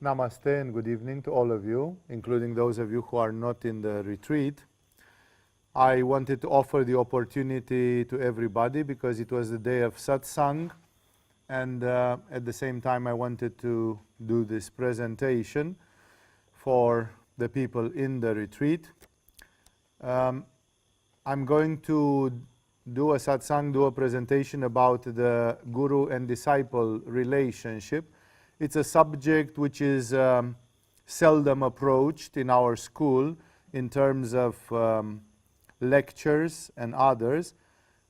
Namaste and good evening to all of you, including those of you who are not in the retreat. I wanted to offer the opportunity to everybody because it was the day of satsang, and at the same time I wanted to do this presentation for the people in the retreat. I'm going to do a satsang, do a presentation about the guru and disciple relationship. It's a subject which is seldom approached in our school in terms of lectures and others.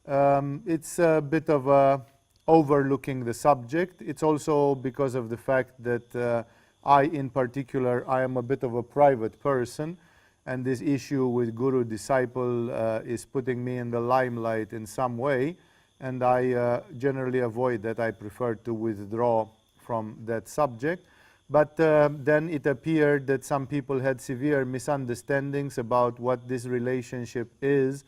It's a bit of a overlooking the subject. It's also because of the fact that I in particular, I am a bit of a private person, and this issue with guru-disciple is putting me in the limelight in some way, and I generally avoid that. I prefer to withdraw from that subject. But then it appeared that some people had severe misunderstandings about what this relationship is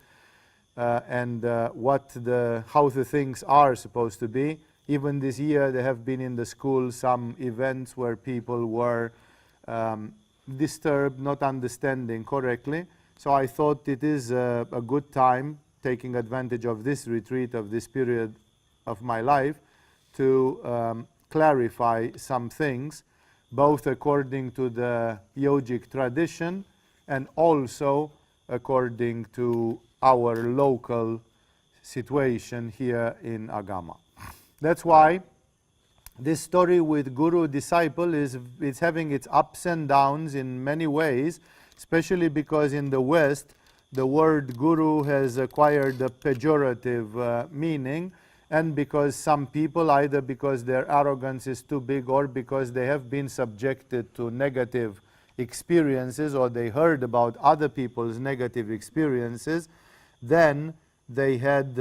and how the things are supposed to be. Even this year there have been in the school some events where people were disturbed, not understanding correctly. So I thought it is a good time, taking advantage of this retreat, of this period of my life, to clarify some things, both according to the yogic tradition and also according to our local situation here in Agama. That's why this story with guru-disciple is having its ups and downs in many ways, especially because in the West the word guru has acquired a pejorative meaning, and because some people, either because their arrogance is too big or because they have been subjected to negative experiences or they heard about other people's negative experiences, then they had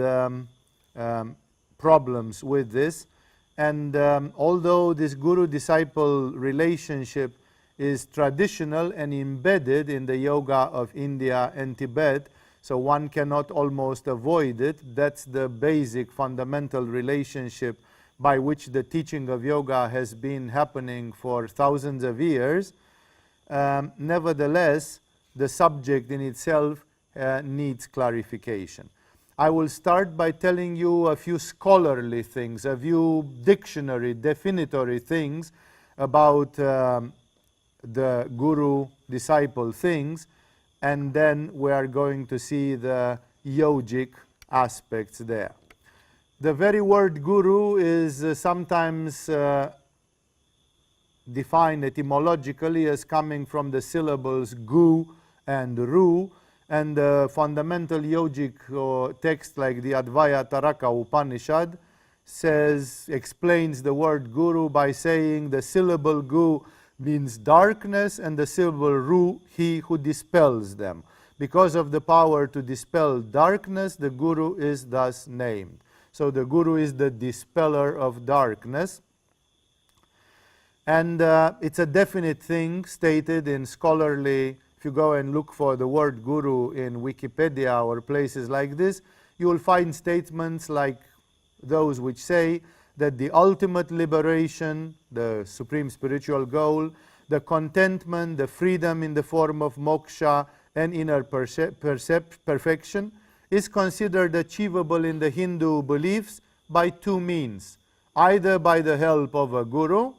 problems with this. And although this guru-disciple relationship is traditional and embedded in the yoga of India and Tibet, so one cannot almost avoid it. That's the basic fundamental relationship by which the teaching of yoga has been happening for thousands of years. Nevertheless, the subject in itself needs clarification. I will start by telling you a few scholarly things, a few dictionary, definitory things about the guru-disciple things, and then we are going to see the yogic aspects there. The very word guru is sometimes defined etymologically as coming from the syllables gu and ru, and the fundamental yogic text like the Advaya Taraka Upanishad explains the word guru by saying the syllable gu means darkness, and the syllable ru, he who dispels them. Because of the power to dispel darkness, the guru is thus named. So the guru is the dispeller of darkness. And it's a definite thing stated in scholarly, if you go and look for the word guru in Wikipedia or places like this, you will find statements like those which say that the ultimate liberation, the supreme spiritual goal, the contentment, the freedom in the form of moksha and inner perfection is considered achievable in the Hindu beliefs by two means, either by the help of a guru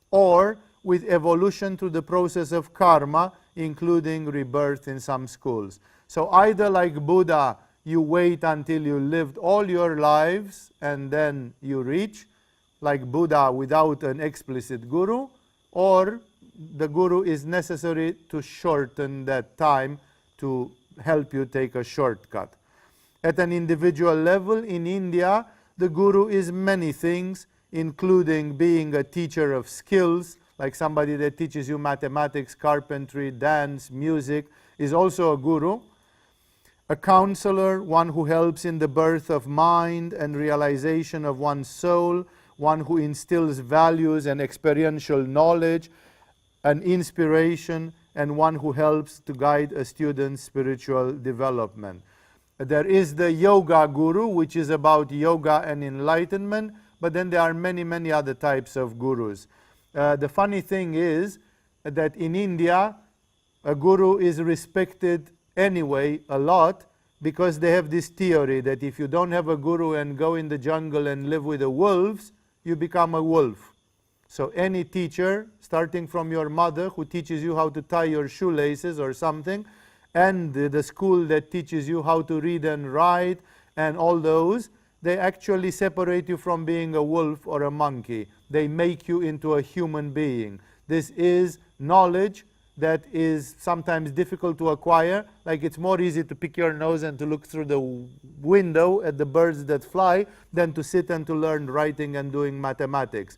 or with evolution through the process of karma, including rebirth in some schools. So either like Buddha, you wait until you lived all your lives and then you reach, like Buddha without an explicit guru, or the guru is necessary to shorten that time to help you take a shortcut. At an individual level in India, the guru is many things, including being a teacher of skills, like somebody that teaches you mathematics, carpentry, dance, music, is also a guru. A counselor, one who helps in the birth of mind and realization of one's soul, one who instills values and experiential knowledge, an inspiration, and one who helps to guide a student's spiritual development. There is the yoga guru, which is about yoga and enlightenment, but then there are many, many other types of gurus. The funny thing is that in India, a guru is respected anyway a lot, because they have this theory that if you don't have a guru and go in the jungle and live with the wolves, you become a wolf. So any teacher, starting from your mother who teaches you how to tie your shoelaces or something, and the school that teaches you how to read and write and all those, they actually separate you from being a wolf or a monkey. They make you into a human being. This is knowledge that is sometimes difficult to acquire. Like, it's more easy to pick your nose and to look through the window at the birds that fly than to sit and to learn writing and doing mathematics.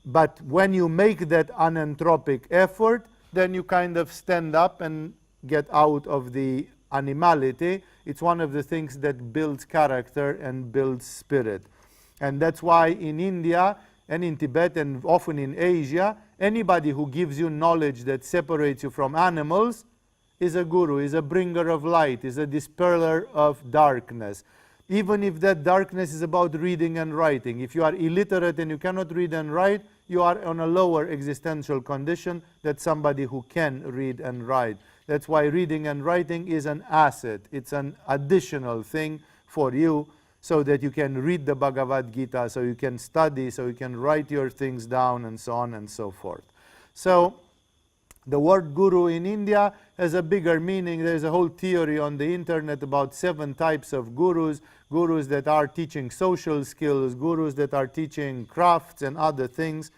But when you make that anthropic effort, then you kind of stand up and get out of the animality. It's one of the things that builds character and builds spirit. And that's why in India and in Tibet and often in Asia, anybody who gives you knowledge that separates you from animals is a guru, is a bringer of light, is a dispeller of darkness. Even if that darkness is about reading and writing. If you are illiterate and you cannot read and write, you are on a lower existential condition than somebody who can read and write. That's why reading and writing is an asset. It's an additional thing for you, so that you can read the Bhagavad Gita, so you can study, so you can write your things down, and so on and so forth. So the word guru in India has a bigger meaning. There's a whole theory on the internet about 7 types of gurus. Gurus that are teaching social skills, gurus that are teaching crafts and other things,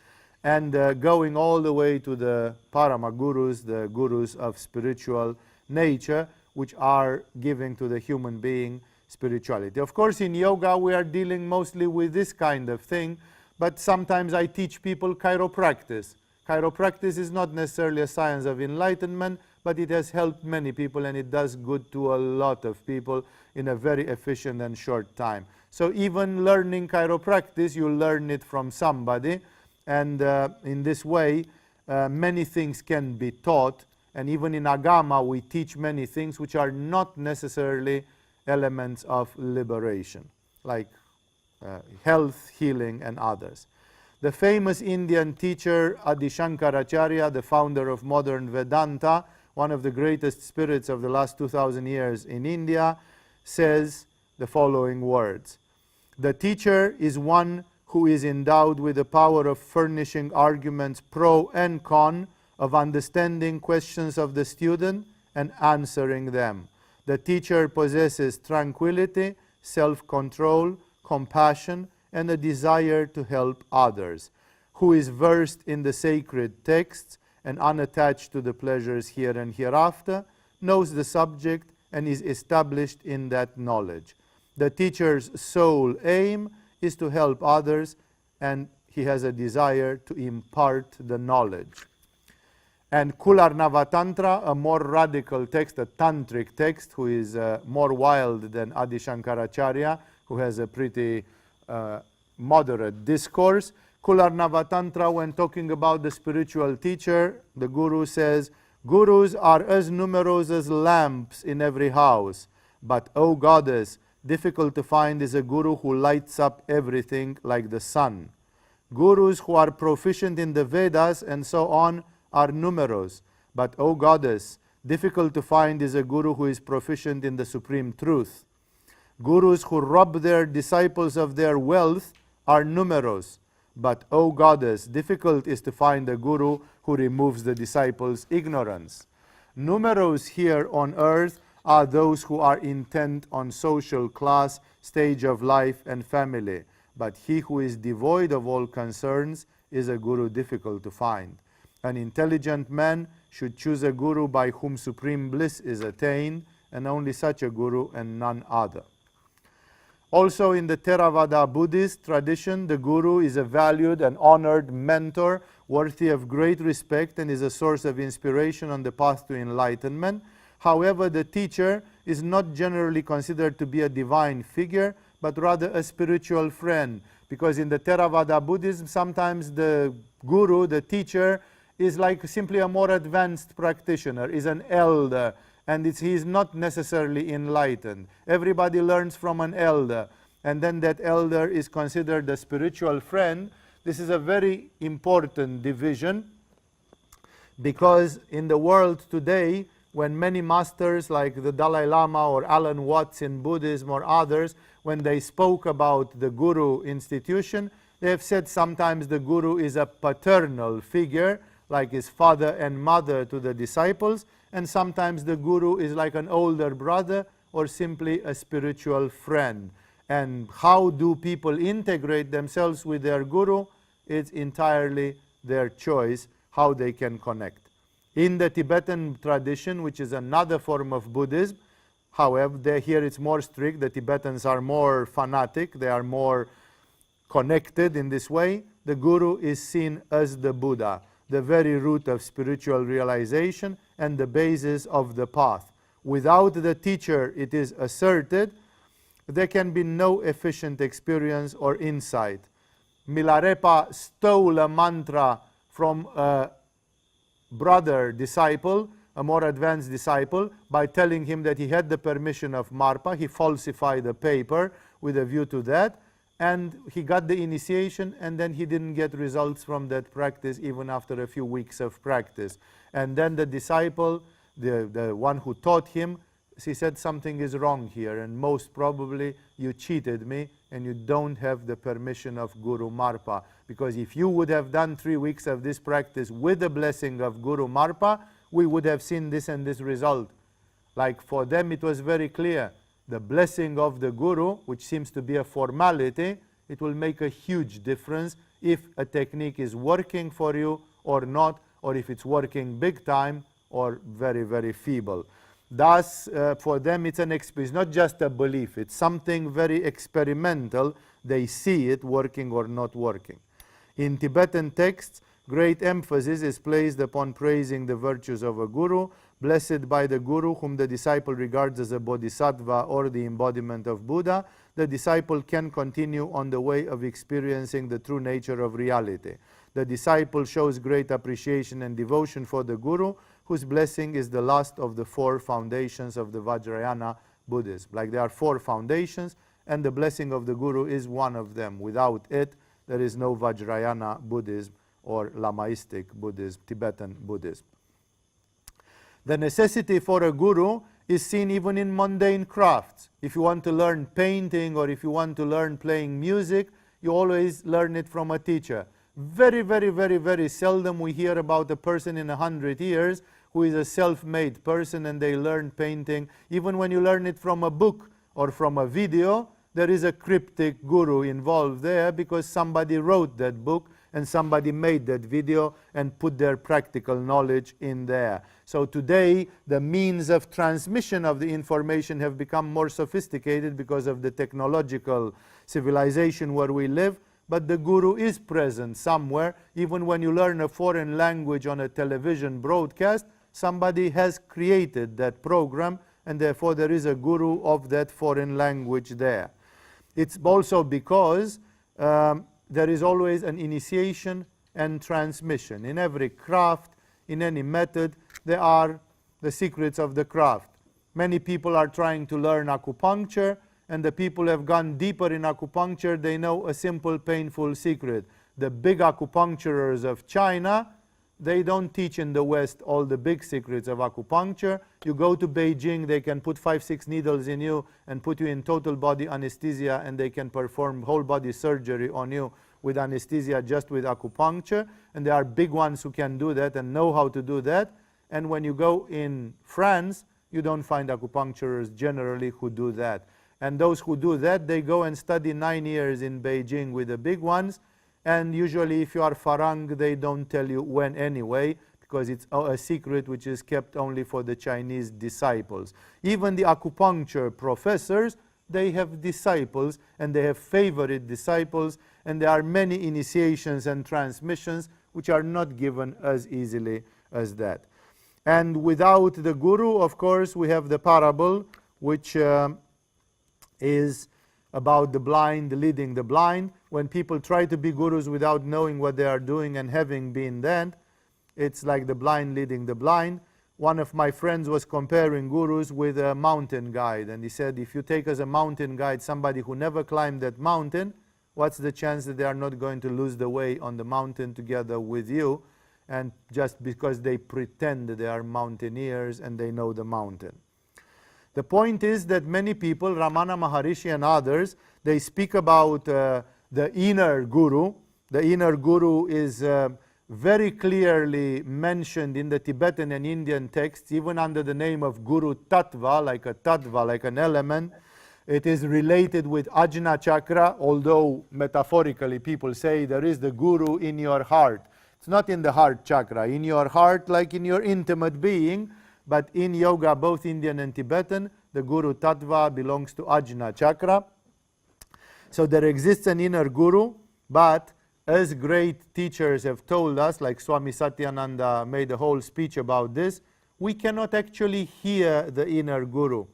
and going all the way to the Parama gurus, the gurus of spiritual nature, which are giving to the human being spirituality. Of course, in yoga we are dealing mostly with this kind of thing, but sometimes I teach people chiropractic. Chiropractic is not necessarily a science of enlightenment, but it has helped many people, and it does good to a lot of people in a very efficient and short time. So even learning chiropractic, you learn it from somebody, and in this way many things can be taught. And even in Agama we teach many things which are not necessarily elements of liberation, like health, healing, and others. The famous Indian teacher Adi Shankaracharya, the founder of modern Vedanta, one of the greatest spirits of the last 2000 years in India, says the following words: "The teacher is one who is endowed with the power of furnishing arguments pro and con, of understanding questions of the student and answering them. The teacher possesses tranquility, self-control, compassion, and a desire to help others, who is versed in the sacred texts and unattached to the pleasures here and hereafter, knows the subject and is established in that knowledge. The teacher's sole aim is to help others, and he has a desire to impart the knowledge." And Kularnava Tantra, a more radical text, a tantric text, who is more wild than Adi Shankaracharya, who has a pretty moderate discourse. Kularnava Tantra, when talking about the spiritual teacher, the guru says, "Gurus are as numerous as lamps in every house, but, O goddess, difficult to find is a guru who lights up everything like the sun. Gurus who are proficient in the Vedas and so on are numerous, but, O goddess, difficult to find is a guru who is proficient in the supreme truth. Gurus who rob their disciples of their wealth are numerous, but, O goddess, difficult is to find a guru who removes the disciples' ignorance. Numerous here on earth are those who are intent on social class, stage of life, and family, but he who is devoid of all concerns is a guru difficult to find. An intelligent man should choose a guru by whom supreme bliss is attained, and only such a guru and none other." Also in the Theravada Buddhist tradition, the guru is a valued and honored mentor, worthy of great respect, and is a source of inspiration on the path to enlightenment. However, the teacher is not generally considered to be a divine figure, but rather a spiritual friend. Because in the Theravada Buddhism, sometimes the guru, the teacher, is like simply a more advanced practitioner, is an elder, and he is not necessarily enlightened. Everybody learns from an elder, and then that elder is considered a spiritual friend. This is a very important division, because in the world today, when many masters like the Dalai Lama or Alan Watts in Buddhism or others, when they spoke about the guru institution, they have said sometimes the guru is a paternal figure, like his father and mother to the disciples, and sometimes the guru is like an older brother or simply a spiritual friend. And how do people integrate themselves with their guru? It's entirely their choice how they can connect. In the Tibetan tradition, which is another form of Buddhism, however, here it's more strict. The Tibetans are more fanatic, they are more connected in this way. The guru is seen as the Buddha, the very root of spiritual realization and the basis of the path. Without the teacher, it is asserted, there can be no efficient experience or insight. Milarepa stole a mantra from a brother disciple, a more advanced disciple, by telling him that he had the permission of Marpa. He falsified the paper with a view to that, and he got the initiation, and then he didn't get results from that practice even after a few weeks of practice. And then the disciple, the one who taught him, he said, something is wrong here, and most probably you cheated me and you don't have the permission of Guru Marpa. Because if you would have done 3 weeks of this practice with the blessing of Guru Marpa, we would have seen this and this result. Like for them it was very clear. The blessing of the Guru, which seems to be a formality, it will make a huge difference if a technique is working for you or not, or if it's working big time or very, very feeble. Thus, for them it's not just a belief, it's something very experimental. They see it working or not working. In Tibetan texts, great emphasis is placed upon praising the virtues of a guru. Blessed by the guru, whom the disciple regards as a bodhisattva or the embodiment of Buddha, the disciple can continue on the way of experiencing the true nature of reality. The disciple shows great appreciation and devotion for the guru, whose blessing is the last of the 4 foundations of the Vajrayana Buddhism. Like there are 4 foundations, and the blessing of the guru is one of them. Without it, there is no Vajrayana Buddhism or Lamaistic Buddhism, Tibetan Buddhism. The necessity for a guru is seen even in mundane crafts. If you want to learn painting or if you want to learn playing music, you always learn it from a teacher. Very, very, very, very seldom we hear about a person in 100 years who is a self-made person and they learn painting. Even when you learn it from a book or from a video, there is a cryptic guru involved there because somebody wrote that book and somebody made that video and put their practical knowledge in there. So today, the means of transmission of the information have become more sophisticated because of the technological civilization where we live, but the guru is present somewhere. Even when you learn a foreign language on a television broadcast, somebody has created that program, and therefore there is a guru of that foreign language there. It's also because there is always an initiation and transmission. In every craft, in any method, there are the secrets of the craft. Many people are trying to learn acupuncture, and the people have gone deeper in acupuncture. They know a simple, painful secret. The big acupuncturers of China, they don't teach in the West all the big secrets of acupuncture. You go to Beijing, they can put 5-6 needles in you and put you in total body anesthesia, and they can perform whole body surgery on you with anesthesia just with acupuncture. And there are big ones who can do that and know how to do that. And when you go in France, you don't find acupuncturers generally who do that. And those who do that, they go and study 9 years in Beijing with the big ones. And usually if you are Farang, they don't tell you when anyway, because it's a secret which is kept only for the Chinese disciples. Even the acupuncture professors, they have disciples, and they have favorite disciples, and there are many initiations and transmissions which are not given as easily as that. And without the guru, of course, we have the parable, which is about the blind leading the blind. When people try to be gurus without knowing what they are doing and having been that, it's like the blind leading the blind. One of my friends was comparing gurus with a mountain guide, and he said, if you take as a mountain guide somebody who never climbed that mountain, what's the chance that they are not going to lose the way on the mountain together with you, and just because they pretend that they are mountaineers and they know the mountain? The point is that many people, Ramana Maharishi and others, they speak about the inner guru. The inner guru is very clearly mentioned in the Tibetan and Indian texts, even under the name of Guru Tattva, like a tattva, like an element. It is related with Ajna Chakra, although metaphorically people say there is the guru in your heart. It's not in the heart chakra, in your heart like in your intimate being, but in yoga, both Indian and Tibetan, the Guru Tattva belongs to Ajna Chakra. So there exists an inner guru, but as great teachers have told us, like Swami Satyananda made a whole speech about this, we cannot actually hear the inner guru.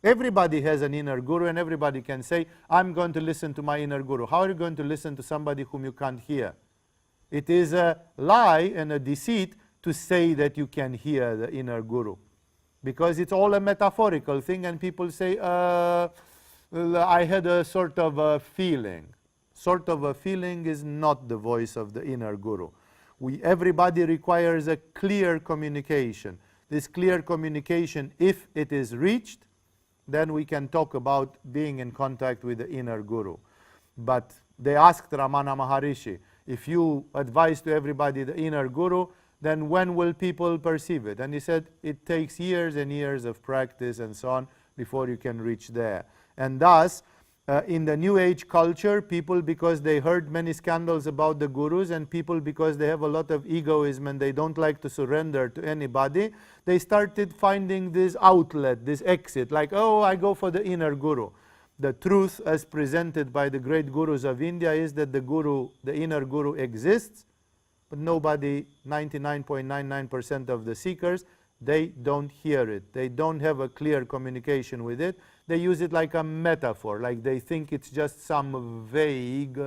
Everybody has an inner guru, and everybody can say, I'm going to listen to my inner guru. How are you going to listen to somebody whom you can't hear? It is a lie and a deceit to say that you can hear the inner guru, because it's all a metaphorical thing, and people say, I had a sort of a feeling. Sort of a feeling is not the voice of the inner guru. Everybody requires a clear communication. This clear communication, if it is reached, then we can talk about being in contact with the inner guru. But they asked Ramana Maharishi, if you advise to everybody the inner guru, then when will people perceive it? And he said, it takes years and years of practice and so on before you can reach there. And thus, in the New Age culture, people, because they heard many scandals about the gurus, and people, because they have a lot of egoism and they don't like to surrender to anybody, they started finding this outlet, this exit, like, oh, I go for the inner guru. The truth as presented by the great gurus of India is that the inner guru exists, but nobody, 99.99% of the seekers, they don't hear it. They don't have a clear communication with it. They use it like a metaphor, like they think it's just some vague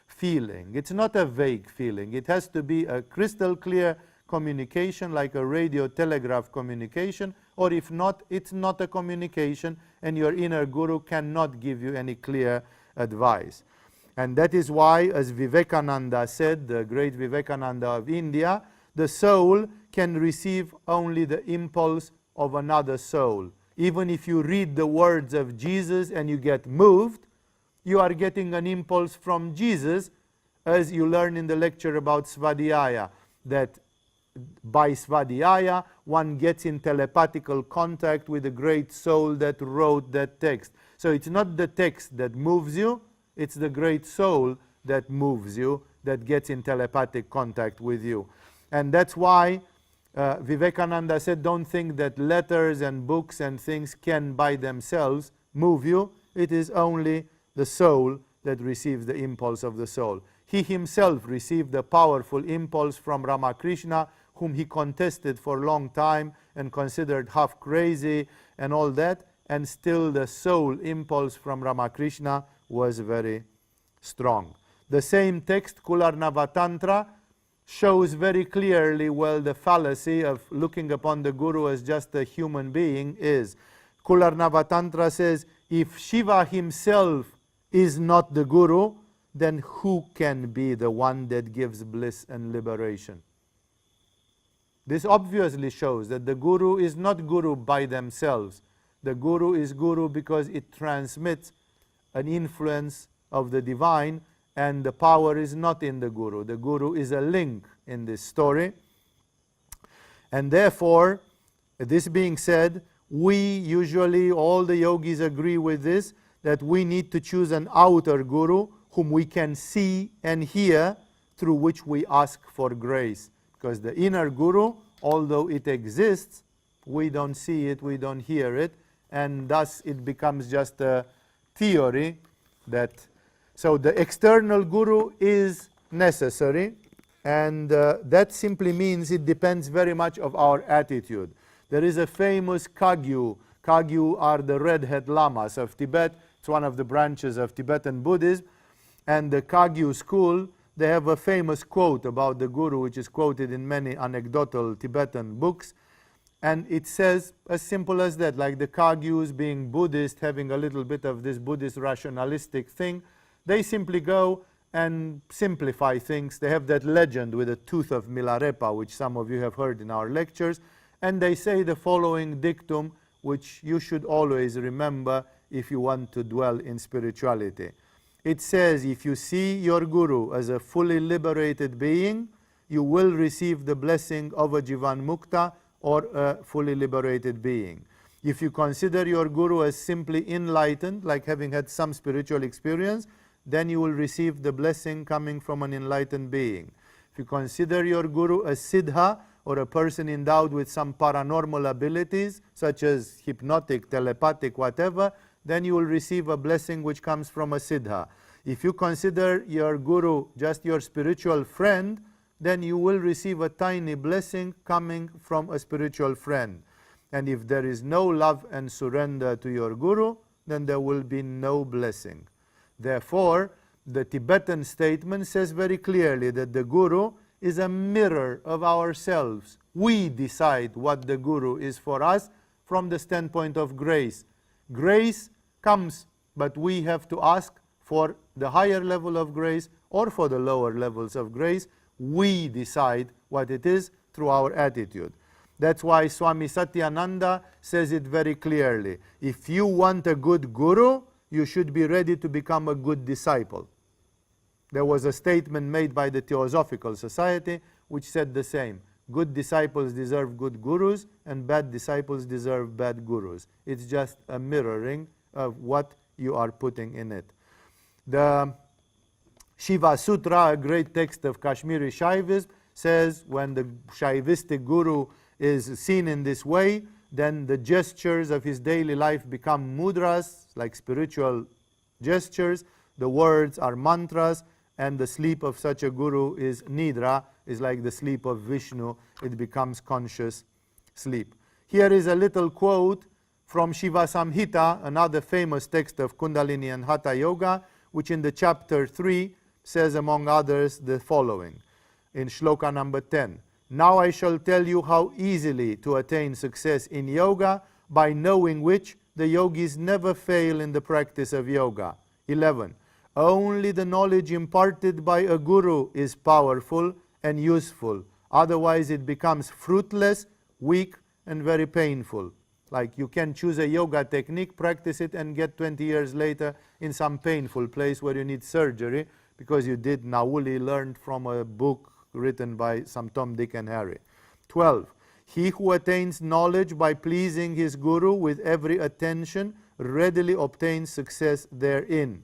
feeling. It's not a vague feeling. It has to be a crystal clear communication, like a radio telegraph communication, or if not, it's not a communication, and your inner guru cannot give you any clear advice. And that is why, as Vivekananda said, the great Vivekananda of India, the soul can receive only the impulse of another soul. Even if you read the words of Jesus and you get moved, you are getting an impulse from Jesus, as you learn in the lecture about Svadhyaya, that by Svadhyaya one gets in telepathical contact with the great soul that wrote that text. So it's not the text that moves you, it's the great soul that moves you, that gets in telepathic contact with you. And that's why Vivekananda said, don't think that letters and books and things can by themselves move you. It is only the soul that receives the impulse of the soul. He himself received a powerful impulse from Ramakrishna, whom he contested for a long time and considered half crazy and all that, and still the soul impulse from Ramakrishna was very strong. The same text, Kularnava Tantra, shows very clearly the fallacy of looking upon the guru as just a human being is. Kularnava Tantra says, if Shiva himself is not the guru, then who can be the one that gives bliss and liberation? This obviously shows that the guru is not guru by themselves. The guru is guru because it transmits an influence of the divine, and the power is not in the guru. The guru is a link in this story. And therefore, this being said, we usually, all the yogis agree with this, that we need to choose an outer guru whom we can see and hear, through which we ask for grace. Because the inner guru, although it exists, we don't see it, we don't hear it, and thus it becomes just a theory that... So the external guru is necessary, and that simply means it depends very much of our attitude. There is a famous Kagyu. Kagyu are the red-head lamas of Tibet. It's one of the branches of Tibetan Buddhism. And the Kagyu school, they have a famous quote about the guru, which is quoted in many anecdotal Tibetan books. And it says, as simple as that, like the Kagyus being Buddhist, having a little bit of this Buddhist rationalistic thing, They simply go and simplify things. They have that legend with the tooth of Milarepa, which some of you have heard in our lectures, and they say the following dictum, which you should always remember if you want to dwell in spirituality. It says, if you see your Guru as a fully liberated being, you will receive the blessing of a Jivan Mukta, or a fully liberated being. If you consider your Guru as simply enlightened, like having had some spiritual experience, then you will receive the blessing coming from an enlightened being. If you consider your Guru a Siddha, or a person endowed with some paranormal abilities, such as hypnotic, telepathic, whatever, then you will receive a blessing which comes from a Siddha. If you consider your Guru just your spiritual friend, then you will receive a tiny blessing coming from a spiritual friend. And if there is no love and surrender to your Guru, then there will be no blessing. Therefore, the Tibetan statement says very clearly that the Guru is a mirror of ourselves. We decide what the Guru is for us from the standpoint of grace. Grace comes, but we have to ask for the higher level of grace or for the lower levels of grace. We decide what it is through our attitude. That's why Swami Satyananda says it very clearly. If you want a good Guru, you should be ready to become a good disciple. There was a statement made by the Theosophical Society which said the same. Good disciples deserve good gurus, and bad disciples deserve bad gurus. It's just a mirroring of what you are putting in it. The Shiva Sutra, a great text of Kashmiri Shaivism, says when the Shaivistic Guru is seen in this way, then the gestures of his daily life become mudras, like spiritual gestures. The words are mantras, and the sleep of such a Guru is nidra, is like the sleep of Vishnu. It becomes conscious sleep. Here is a little quote from Shiva Samhita, another famous text of Kundalini and Hatha Yoga, which in the chapter 3 says, among others, the following, in shloka number 10. Now I shall tell you how easily to attain success in yoga, by knowing which the yogis never fail in the practice of yoga. 11. Only the knowledge imparted by a guru is powerful and useful. Otherwise it becomes fruitless, weak, and very painful. Like you can choose a yoga technique, practice it, and get 20 years later in some painful place where you need surgery because you did Nauli, learned from a book written by some Tom, Dick, and Harry. 12. He who attains knowledge by pleasing his Guru with every attention readily obtains success therein.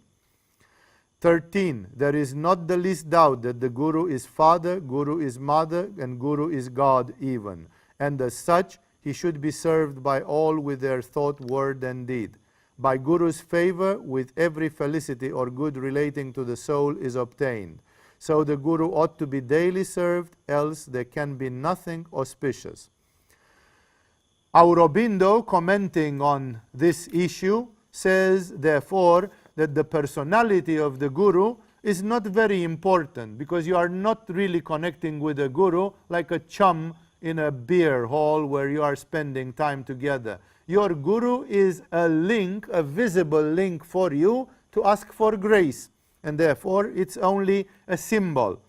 13. There is not the least doubt that the Guru is Father, Guru is Mother, and Guru is God even. And as such, he should be served by all with their thought, word, and deed. By Guru's favor, with every felicity or good relating to the soul is obtained. So the Guru ought to be daily served, else there can be nothing auspicious. Aurobindo, commenting on this issue, says, therefore, that the personality of the Guru is not very important, because you are not really connecting with the Guru like a chum in a beer hall where you are spending time together. Your Guru is a link, a visible link for you to ask for grace, and therefore it's only a symbol.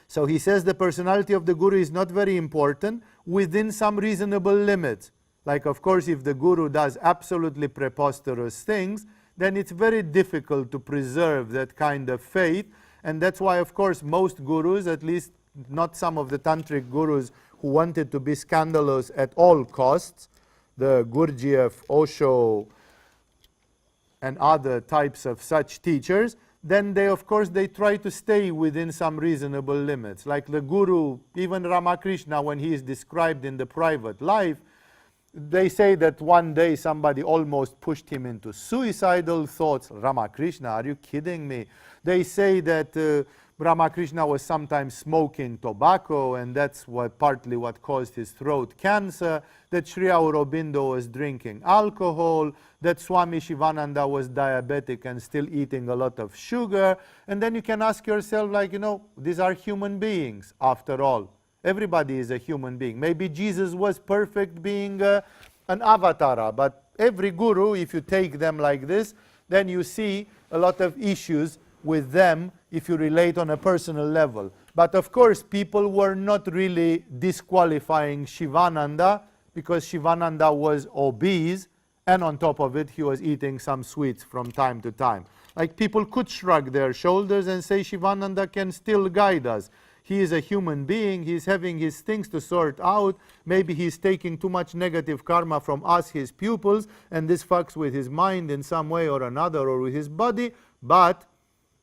So he says the personality of the Guru is not very important within some reasonable limits. Like, of course, if the Guru does absolutely preposterous things, then it's very difficult to preserve that kind of faith. And that's why, of course, most gurus, at least not some of the tantric gurus who wanted to be scandalous at all costs, the Gurdjieff, Osho, and other types of such teachers, then they, of course, they try to stay within some reasonable limits. Like the Guru, even Ramakrishna, when he is described in the private life, they say that one day somebody almost pushed him into suicidal thoughts. Ramakrishna, are you kidding me? They say that Ramakrishna was sometimes smoking tobacco, and that's partly what caused his throat cancer, that Sri Aurobindo was drinking alcohol, that Swami Shivananda was diabetic and still eating a lot of sugar. And then you can ask yourself, like, these are human beings after all. Everybody is a human being. Maybe Jesus was perfect being an avatar, but every guru, if you take them like this, then you see a lot of issues with them if you relate on a personal level. But of course, people were not really disqualifying Shivananda because Shivananda was obese, and on top of it, he was eating some sweets from time to time. Like, people could shrug their shoulders and say Shivananda can still guide us. He is a human being, he's having his things to sort out, maybe he's taking too much negative karma from us, his pupils, and this fucks with his mind in some way or another, or with his body, but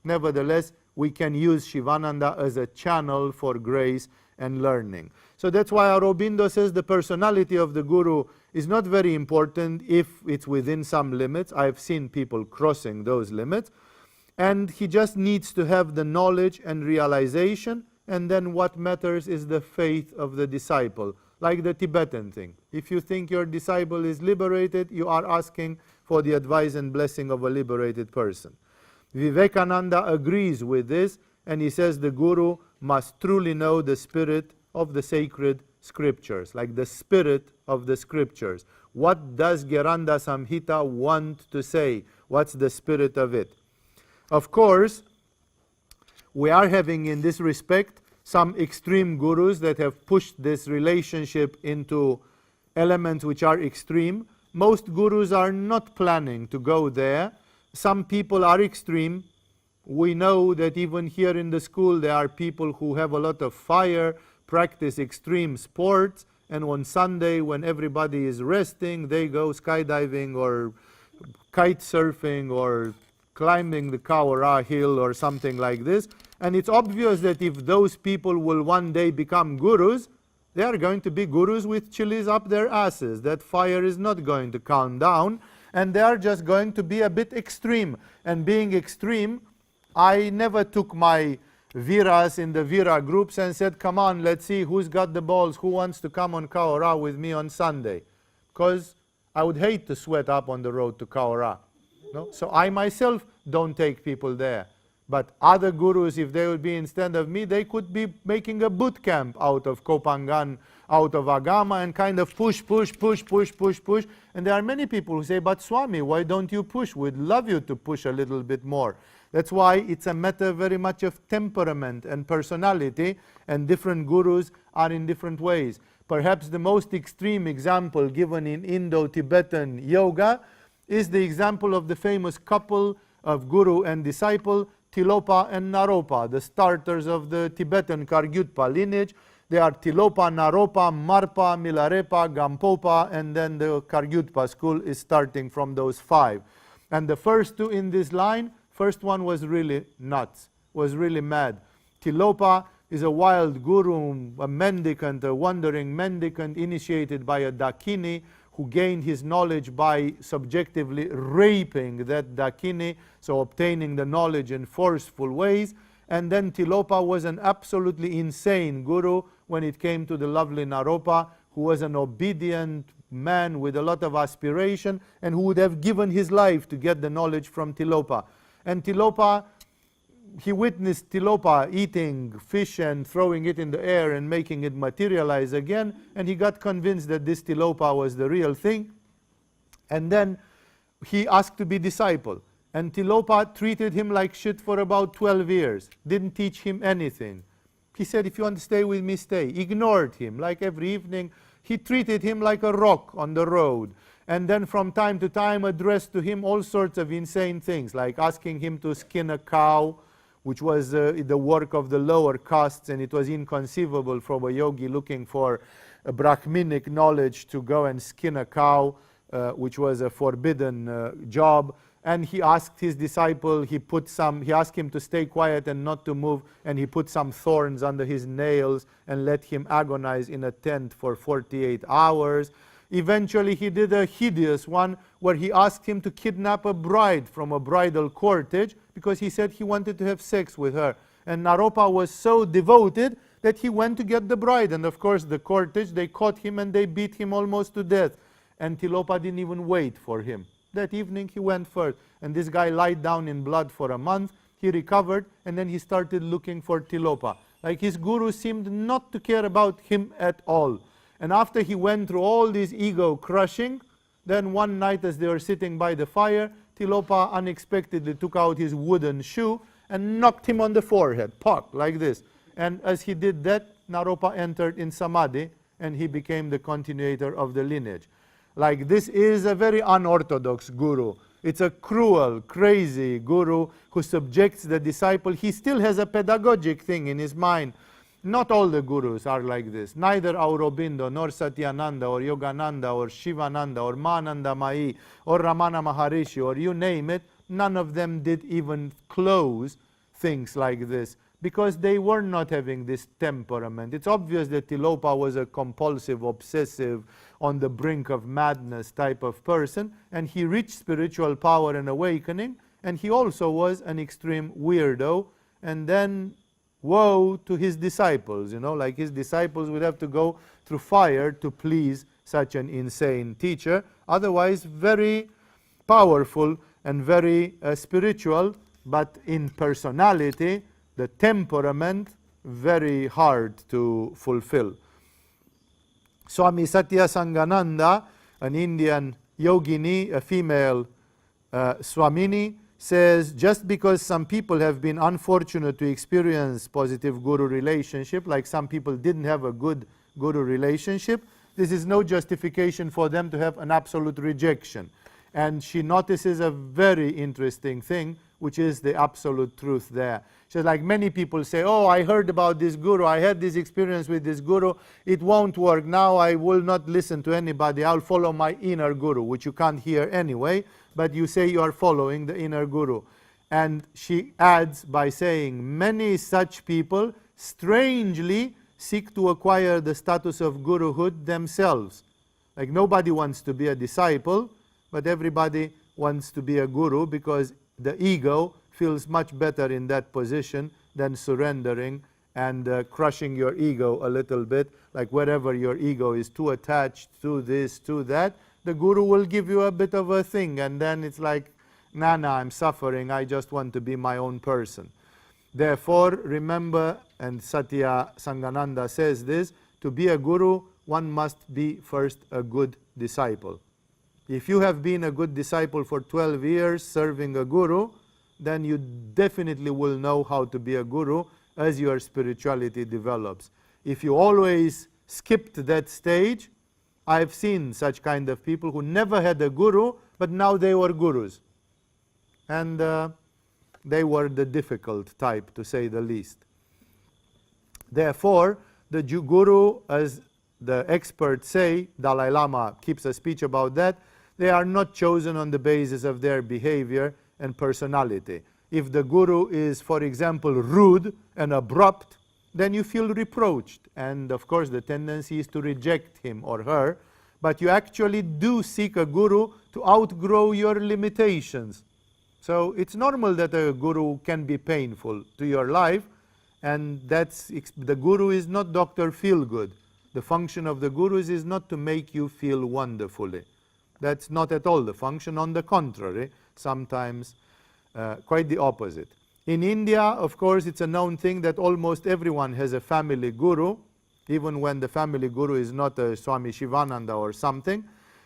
nevertheless, we can use Shivananda as a channel for grace and learning. So that's why Aurobindo says the personality of the Guru is not very important if it's within some limits. I've seen people crossing those limits. And he just needs to have the knowledge and realization, and then what matters is the faith of the disciple. Like the Tibetan thing. If you think your disciple is liberated, you are asking for the advice and blessing of a liberated person. Vivekananda agrees with this, and he says the Guru must truly know the spirit of the sacred scriptures, like the spirit of the scriptures. What does Gheranda Samhita want to say? What's the spirit of it? Of course, we are having in this respect some extreme gurus that have pushed this relationship into elements which are extreme. Most gurus are not planning to go there. Some people are extreme. We know that even here in the school there are people who have a lot of fire, practice extreme sports, and on Sunday when everybody is resting, they go skydiving or kite surfing or climbing the Kawara hill or something like this. And it's obvious that if those people will one day become gurus, they are going to be gurus with chilies up their asses. That fire is not going to calm down, and they are just going to be a bit extreme. And being extreme, I never took my Viras in the Vira groups and said, come on, let's see who's got the balls, who wants to come on Kawara with me on Sunday. Because I would hate to sweat up on the road to Kawara. No? So I myself don't take people there. But other gurus, if they would be instead of me, they could be making a boot camp out of Kopangan, out of Agama, and kind of push. And there are many people who say, but Swami, why don't you push? We'd love you to push a little bit more. That's why it's a matter very much of temperament and personality, and different gurus are in different ways. Perhaps the most extreme example given in Indo-Tibetan yoga is the example of the famous couple of guru and disciple, Tilopa and Naropa, the starters of the Tibetan Kargyutpa lineage. They are Tilopa, Naropa, Marpa, Milarepa, Gampopa, and then the Kargyutpa school is starting from those 5. And the first 2 in this line, first one was really nuts, was really mad. Tilopa is a wild guru, a mendicant, a wandering mendicant initiated by a Dakini, who gained his knowledge by subjectively raping that Dakini, so obtaining the knowledge in forceful ways. And then Tilopa was an absolutely insane guru when it came to the lovely Naropa, who was an obedient man with a lot of aspiration and who would have given his life to get the knowledge from Tilopa. And Tilopa, he witnessed Tilopa eating fish and throwing it in the air and making it materialize again, and he got convinced that this Tilopa was the real thing. And then he asked to be disciple. And Tilopa treated him like shit for about 12 years, didn't teach him anything. He said, if you want to stay with me, stay. Ignored him, like every evening. He treated him like a rock on the road. And then from time to time addressed to him all sorts of insane things, like asking him to skin a cow, which was the work of the lower castes, and it was inconceivable from a yogi looking for a Brahminic knowledge to go and skin a cow, which was a forbidden job. And he asked his disciple, he asked him to stay quiet and not to move, and he put some thorns under his nails and let him agonize in a tent for 48 hours. Eventually he did a hideous one where he asked him to kidnap a bride from a bridal cortege because he said he wanted to have sex with her. And Naropa was so devoted that he went to get the bride. And of course the cortege, they caught him and they beat him almost to death. And Tilopa didn't even wait for him. That evening he went first. And this guy lied down in blood for a month. He recovered, and then he started looking for Tilopa. Like his guru seemed not to care about him at all. And after he went through all this ego crushing, then one night as they were sitting by the fire, Tilopa unexpectedly took out his wooden shoe and knocked him on the forehead, pok, like this. And as he did that, Naropa entered in Samadhi, and he became the continuator of the lineage. Like, this is a very unorthodox guru. It's a cruel, crazy guru who subjects the disciple. He still has a pedagogic thing in his mind. Not all the gurus are like this. Neither Aurobindo, nor Satyananda, or Yogananda, or Shivananda, or Mananda Mai, or Ramana Maharishi, or you name it, none of them did even close things like this, because they were not having this temperament. It's obvious that Tilopa was a compulsive, obsessive, on the brink of madness type of person, and he reached spiritual power and awakening, and he also was an extreme weirdo. And then woe to his disciples, like his disciples would have to go through fire to please such an insane teacher. Otherwise, very powerful and very spiritual, but in personality, the temperament, very hard to fulfill. Swami Satya Sangananda, an Indian yogini, a female Swamini, says, just because some people have been unfortunate to experience positive guru relationship, like some people didn't have a good guru relationship, this is no justification for them to have an absolute rejection. And she notices a very interesting thing, which is the absolute truth there. She says, like many people say, oh, I heard about this guru, I had this experience with this guru, it won't work now, I will not listen to anybody, I'll follow my inner guru, which you can't hear anyway, but you say you are following the inner guru. And she adds by saying, many such people strangely seek to acquire the status of guruhood themselves. Like, nobody wants to be a disciple, but everybody wants to be a guru, because the ego feels much better in that position than surrendering and crushing your ego a little bit. Like, wherever your ego is too attached to this, to that, the guru will give you a bit of a thing, and then it's like, nah, I'm suffering, I just want to be my own person. Therefore, remember, and Satya Sangananda says this, to be a guru, one must be first a good disciple. If you have been a good disciple for 12 years serving a guru, then you definitely will know how to be a guru as your spirituality develops. If you always skipped that stage, I've seen such kind of people who never had a guru, but now they were gurus. And they were the difficult type, to say the least. Therefore, the guru, as the experts say, Dalai Lama keeps a speech about that, they are not chosen on the basis of their behavior and personality. If the guru is, for example, rude and abrupt, then you feel reproached. And of course, the tendency is to reject him or her. But you actually do seek a guru to outgrow your limitations. So it's normal that a guru can be painful to your life. And the guru is not Dr. Feelgood. The function of the gurus is not to make you feel wonderfully. That's not at all the function. On the contrary, sometimes quite the opposite. In India, of course, it's a known thing that almost everyone has a family guru, even when the family guru is not a Swami Shivananda or something.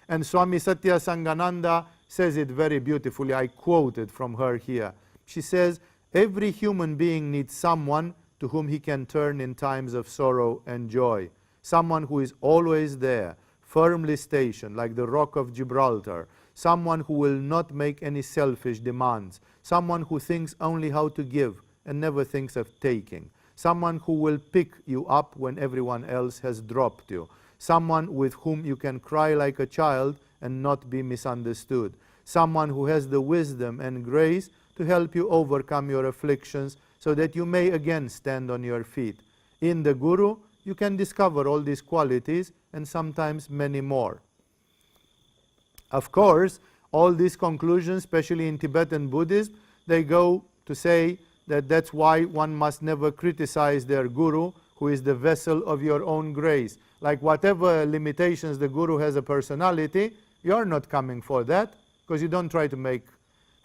And Swami Satya Sangananda says it very beautifully. I quote it from her here. She says, every human being needs someone to whom he can turn in times of sorrow and joy. Someone who is always there, firmly stationed, like the rock of Gibraltar. Someone who will not make any selfish demands. Someone who thinks only how to give and never thinks of taking. Someone who will pick you up when everyone else has dropped you. Someone with whom you can cry like a child and not be misunderstood. Someone who has the wisdom and grace to help you overcome your afflictions so that you may again stand on your feet. In the Guru, you can discover all these qualities and sometimes many more. Of course, all these conclusions, especially in Tibetan Buddhism, they go to say that that's why one must never criticize their guru, who is the vessel of your own grace. Like whatever limitations the guru has a personality, you're not coming for that, because you don't try to make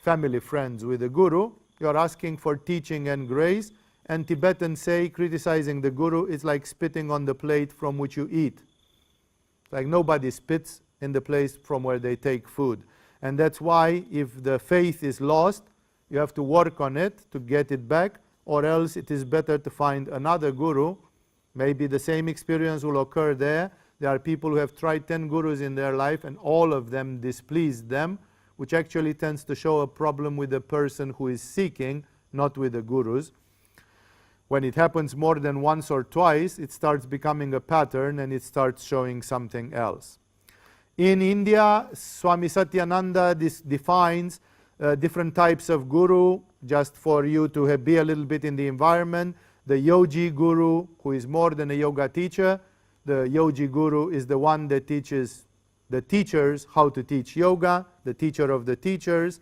family friends with the guru. You're asking for teaching and grace. And Tibetans say criticizing the guru is like spitting on the plate from which you eat. Like nobody spits in the place from where they take food. And that's why if the faith is lost, you have to work on it to get it back, or else it is better to find another guru. Maybe the same experience will occur there. There are people who have tried 10 gurus in their life and all of them displeased them, which actually tends to show a problem with the person who is seeking, not with the gurus. When it happens more than once or twice, it starts becoming a pattern and it starts showing something else. In India, Swami Satyananda defines different types of guru, just for you to be a little bit in the environment. The yogi guru, who is more than a yoga teacher. The yogi guru is the one that teaches the teachers how to teach yoga, the teacher of the teachers.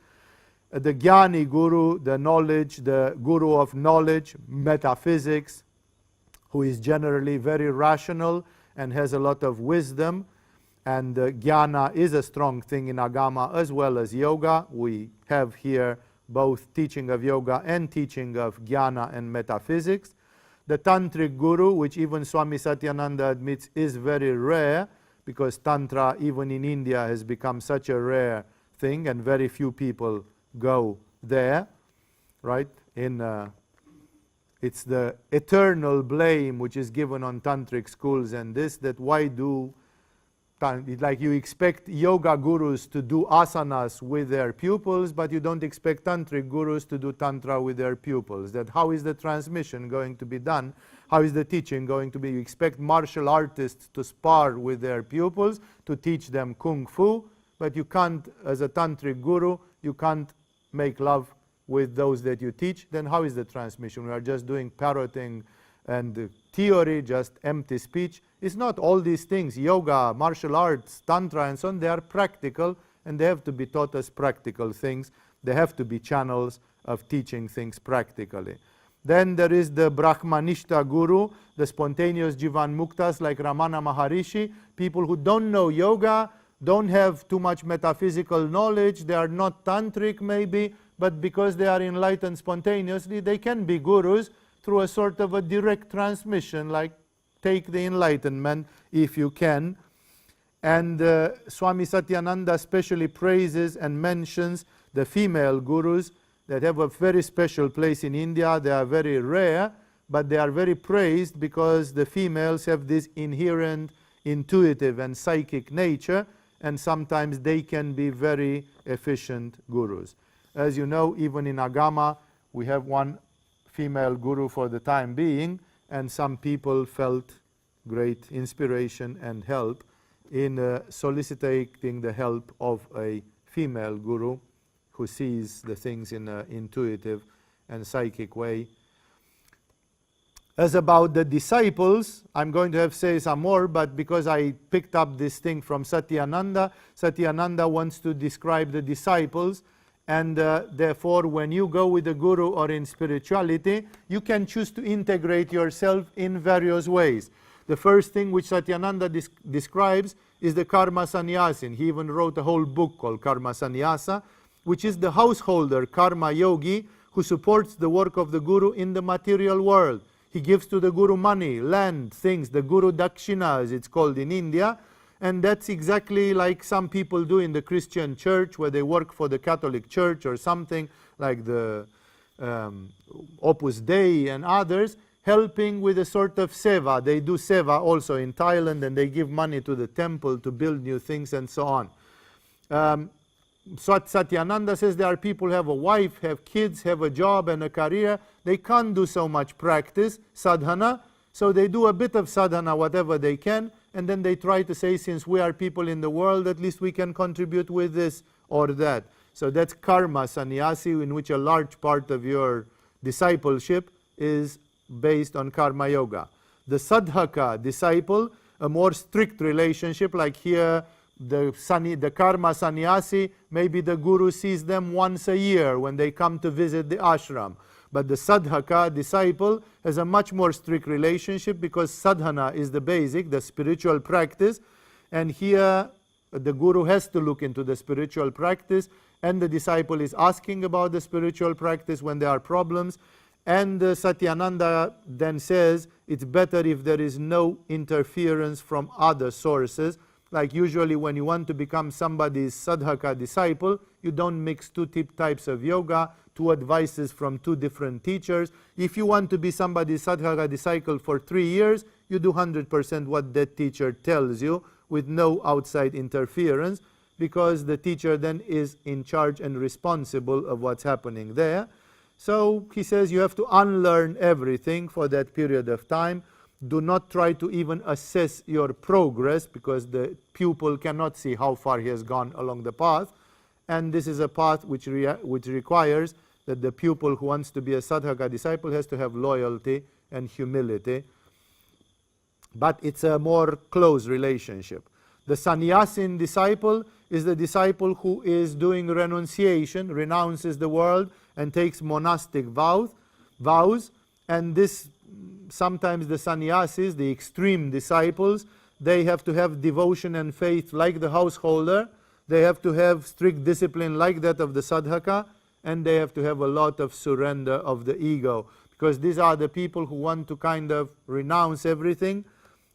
The jnani guru, the guru of knowledge, metaphysics, who is generally very rational and has a lot of wisdom. And jnana is a strong thing in Agama as well as yoga. We have here both teaching of yoga and teaching of jnana and metaphysics. The tantric guru, which even Swami Satyananda admits is very rare, because tantra even in India has become such a rare thing and very few people go there, right? It's the eternal blame which is given on tantric schools and this, that why do, like you expect yoga gurus to do asanas with their pupils, but you don't expect tantric gurus to do tantra with their pupils. That how is the transmission going to be done? How is the teaching going to be? You expect martial artists to spar with their pupils, to teach them kung fu, but you can't, as a tantric guru, you can't make love with those that you teach. Then how is the transmission? We are just doing parroting and theory, just empty speech. It's not all these things, yoga, martial arts, tantra and so on, they are practical and they have to be taught as practical things. They have to be channels of teaching things practically. Then there is the Brahmanishta guru, the spontaneous Jivan Muktas like Ramana Maharishi, people who don't know yoga, don't have too much metaphysical knowledge, they are not tantric maybe, but because they are enlightened spontaneously, they can be gurus through a sort of a direct transmission, like take the enlightenment if you can. And Swami Satyananda especially praises and mentions the female gurus that have a very special place in India. They are very rare, but they are very praised because the females have this inherent intuitive and psychic nature, and sometimes they can be very efficient gurus. As you know, even in Agama, we have one female guru for the time being, and some people felt great inspiration and help in soliciting the help of a female guru who sees the things in an intuitive and psychic way. As about the disciples, I'm going to have to say some more, but because I picked up this thing from Satyananda, Satyananda wants to describe the disciples, and therefore when you go with a guru or in spirituality, you can choose to integrate yourself in various ways. The first thing which Satyananda describes is the karma sannyasin. He even wrote a whole book called Karma Sannyasa, which is the householder, karma yogi, who supports the work of the guru in the material world. He gives to the guru money, land, things, the guru dakshina as it's called in India, and that's exactly like some people do in the Christian church, where they work for the Catholic Church or something like the Opus Dei and others, helping with a sort of seva. They do seva also in Thailand, and they give money to the temple to build new things and so on. Satyananda says there are people who have a wife, have kids, have a job and a career. They can't do so much practice, sadhana, so they do a bit of sadhana, whatever they can, and then they try to say, since we are people in the world, at least we can contribute with this or that. So that's karma sannyasi, in which a large part of your discipleship is based on karma yoga. The sadhaka disciple, a more strict relationship, like here the karma sannyasi, maybe the guru sees them once a year when they come to visit the ashram. But the sadhaka disciple has a much more strict relationship, because sadhana is the basic, the spiritual practice, and here the guru has to look into the spiritual practice, and the disciple is asking about the spiritual practice when there are problems. And Satyananda then says it's better if there is no interference from other sources, Like usually when you want to become somebody's sadhaka disciple, you don't mix two types of yoga, two advices from two different teachers. If you want to be somebody's sadhaka disciple for 3 years, you do 100% what that teacher tells you with no outside interference, because the teacher then is in charge and responsible of what's happening there. So he says you have to unlearn everything for that period of time. Do not try to even assess your progress, because the pupil cannot see how far he has gone along the path. And this is a path which requires that the pupil who wants to be a sadhaka disciple has to have loyalty and humility. But it's a more close relationship. The sannyasin disciple is the disciple who is doing renunciation, renounces the world, and takes monastic vows. And this, sometimes the sannyasis, the extreme disciples, they have to have devotion and faith like the householder. They have to have strict discipline like that of the sadhaka, and they have to have a lot of surrender of the ego, because these are the people who want to kind of renounce everything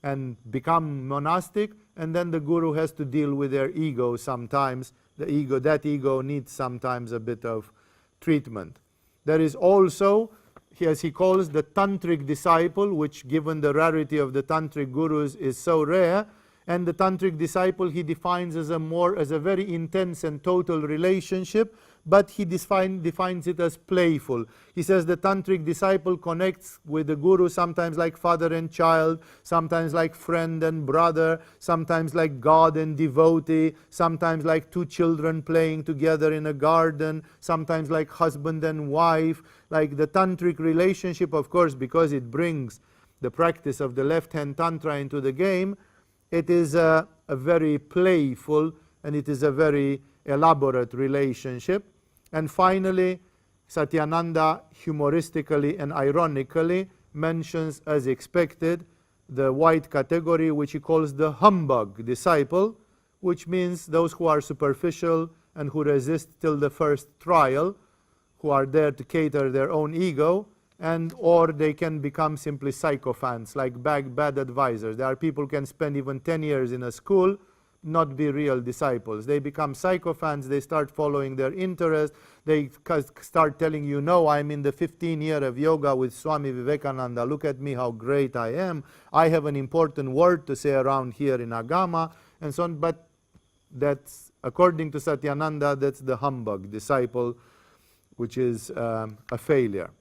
and become monastic, and then the guru has to deal with their ego sometimes. That ego needs sometimes a bit of treatment. There is also, as he calls, the tantric disciple, which given the rarity of the tantric gurus is so rare. And the tantric disciple he defines as a very intense and total relationship, but he defines it as playful. He says the tantric disciple connects with the guru sometimes like father and child, sometimes like friend and brother, sometimes like God and devotee, sometimes like two children playing together in a garden, sometimes like husband and wife. Like the tantric relationship, of course, because it brings the practice of the left-hand tantra into the game, it is a very playful and it is a very elaborate relationship. And finally, Satyananda humoristically and ironically mentions, as expected, the white category which he calls the humbug disciple, which means those who are superficial and who resist till the first trial, who are there to cater their own ego, and or they can become simply sycophants, like bad advisors. There are people who can spend even 10 years in a school, not be real disciples. They become sycophants, they start following their interest, they start telling you, no, I'm in the 15th year of yoga with Swami Vivekananda, look at me how great I am, I have an important word to say around here in Agama, and so on. But that's, according to Satyananda, that's the humbug disciple, which is a failure.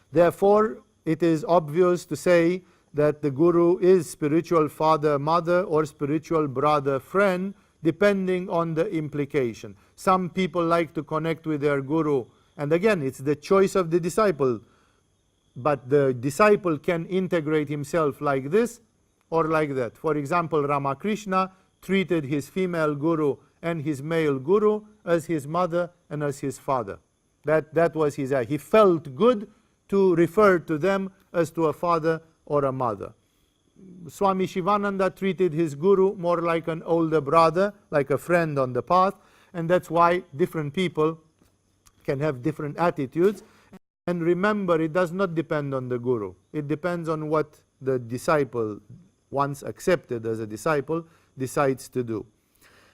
Therefore, it is obvious to say that the guru is spiritual father, mother, or spiritual brother, friend, depending on the implication. Some people like to connect with their guru, and again, it's the choice of the disciple. But the disciple can integrate himself like this or like that. For example, Ramakrishna treated his female guru and his male guru as his mother and as his father. That was his idea. He felt good to refer to them as to a father or a mother. Swami Shivananda treated his guru more like an older brother, like a friend on the path, and that's why different people can have different attitudes. And remember, it does not depend on the guru. It depends on what the disciple, once accepted as a disciple, decides to do.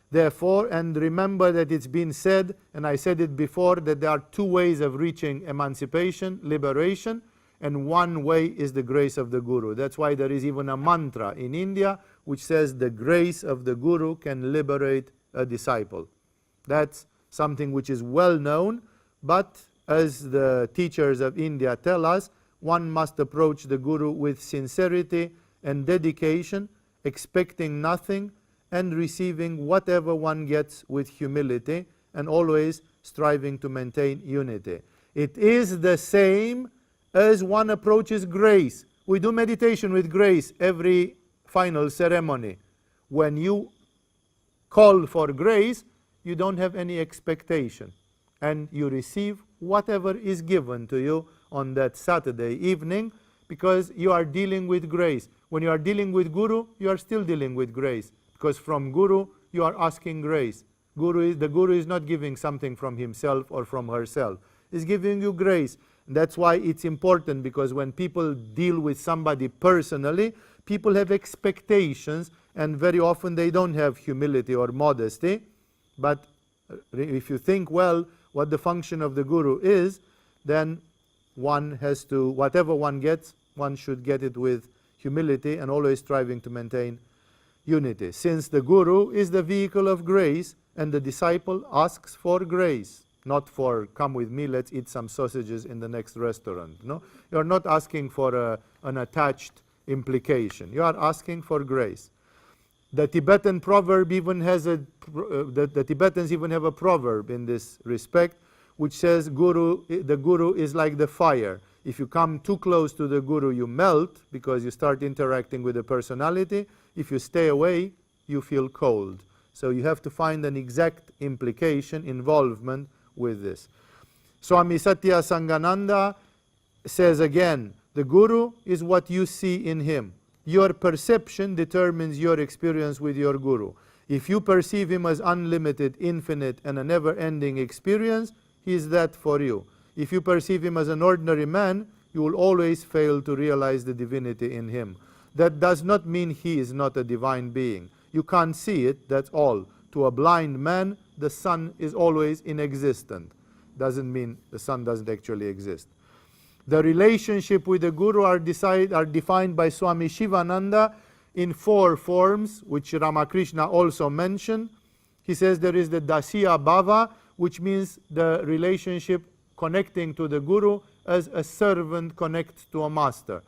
Therefore, and remember that it's been said, and I said it before, that there are two ways of reaching emancipation, liberation, and one way is the grace of the guru. That's why there is even a mantra in India which says the grace of the guru can liberate a disciple. That's something which is well known, but as the teachers of India tell us, one must approach the guru with sincerity and dedication, expecting nothing, and receiving whatever one gets with humility, and always striving to maintain unity. It is the same as one approaches grace. We do meditation with grace every final ceremony. When you call for grace, you don't have any expectation, and you receive whatever is given to you on that Saturday evening, because you are dealing with grace. When you are dealing with Guru, you are still dealing with grace, because from Guru you are asking grace. The Guru is not giving something from himself or from herself. He's giving you grace. That's why it's important, because when people deal with somebody personally, people have expectations, and very often they don't have humility or modesty. But if you think well what the function of the guru is, then one has to, whatever one gets, one should get it with humility and always striving to maintain unity. Since the guru is the vehicle of grace, and the disciple asks for grace, not for, come with me, let's eat some sausages in the next restaurant. No, you're not asking for an attached implication. You are asking for grace. The Tibetan proverb even has the Tibetans even have a proverb in this respect, which says, the guru is like the fire. If you come too close to the guru, you melt because you start interacting with the personality. If you stay away, you feel cold. So you have to find an exact implication, involvement with this. Swami Satya Sangananda says again, the guru is what you see in him. Your perception determines your experience with your guru. If you perceive him as unlimited, infinite, and a never-ending experience, he is that for you. If you perceive him as an ordinary man, you will always fail to realize the divinity in him. That does not mean he is not a divine being. You can't see it, that's all. To a blind man, the sun is always inexistent. Doesn't mean the sun doesn't actually exist. The relationship with the guru are defined by Swami Shivananda in 4 forms, which Ramakrishna also mentioned. He says there is the Dasya Bhava, which means the relationship connecting to the guru as a servant connects to a master.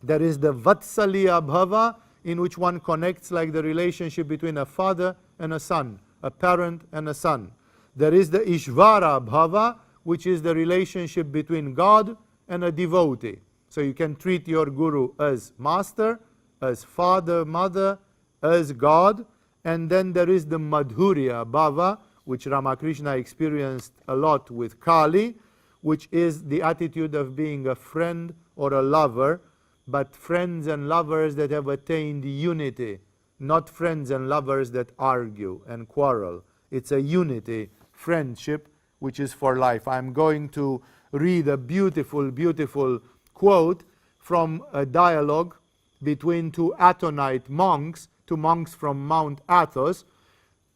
There is the Vatsalya Bhava, in which one connects like the relationship between a father and a son, a parent and a son. There is the Ishvara Bhava, which is the relationship between God and a devotee. So you can treat your guru as master, as father, mother, as God. And then there is the Madhurya Bhava, which Ramakrishna experienced a lot with Kali, which is the attitude of being a friend or a lover, but friends and lovers that have attained unity, not friends and lovers that argue and quarrel. It's a unity, friendship, which is for life. I'm going to read a beautiful, beautiful quote from a dialogue between 2 Athonite monks, 2 monks from Mount Athos.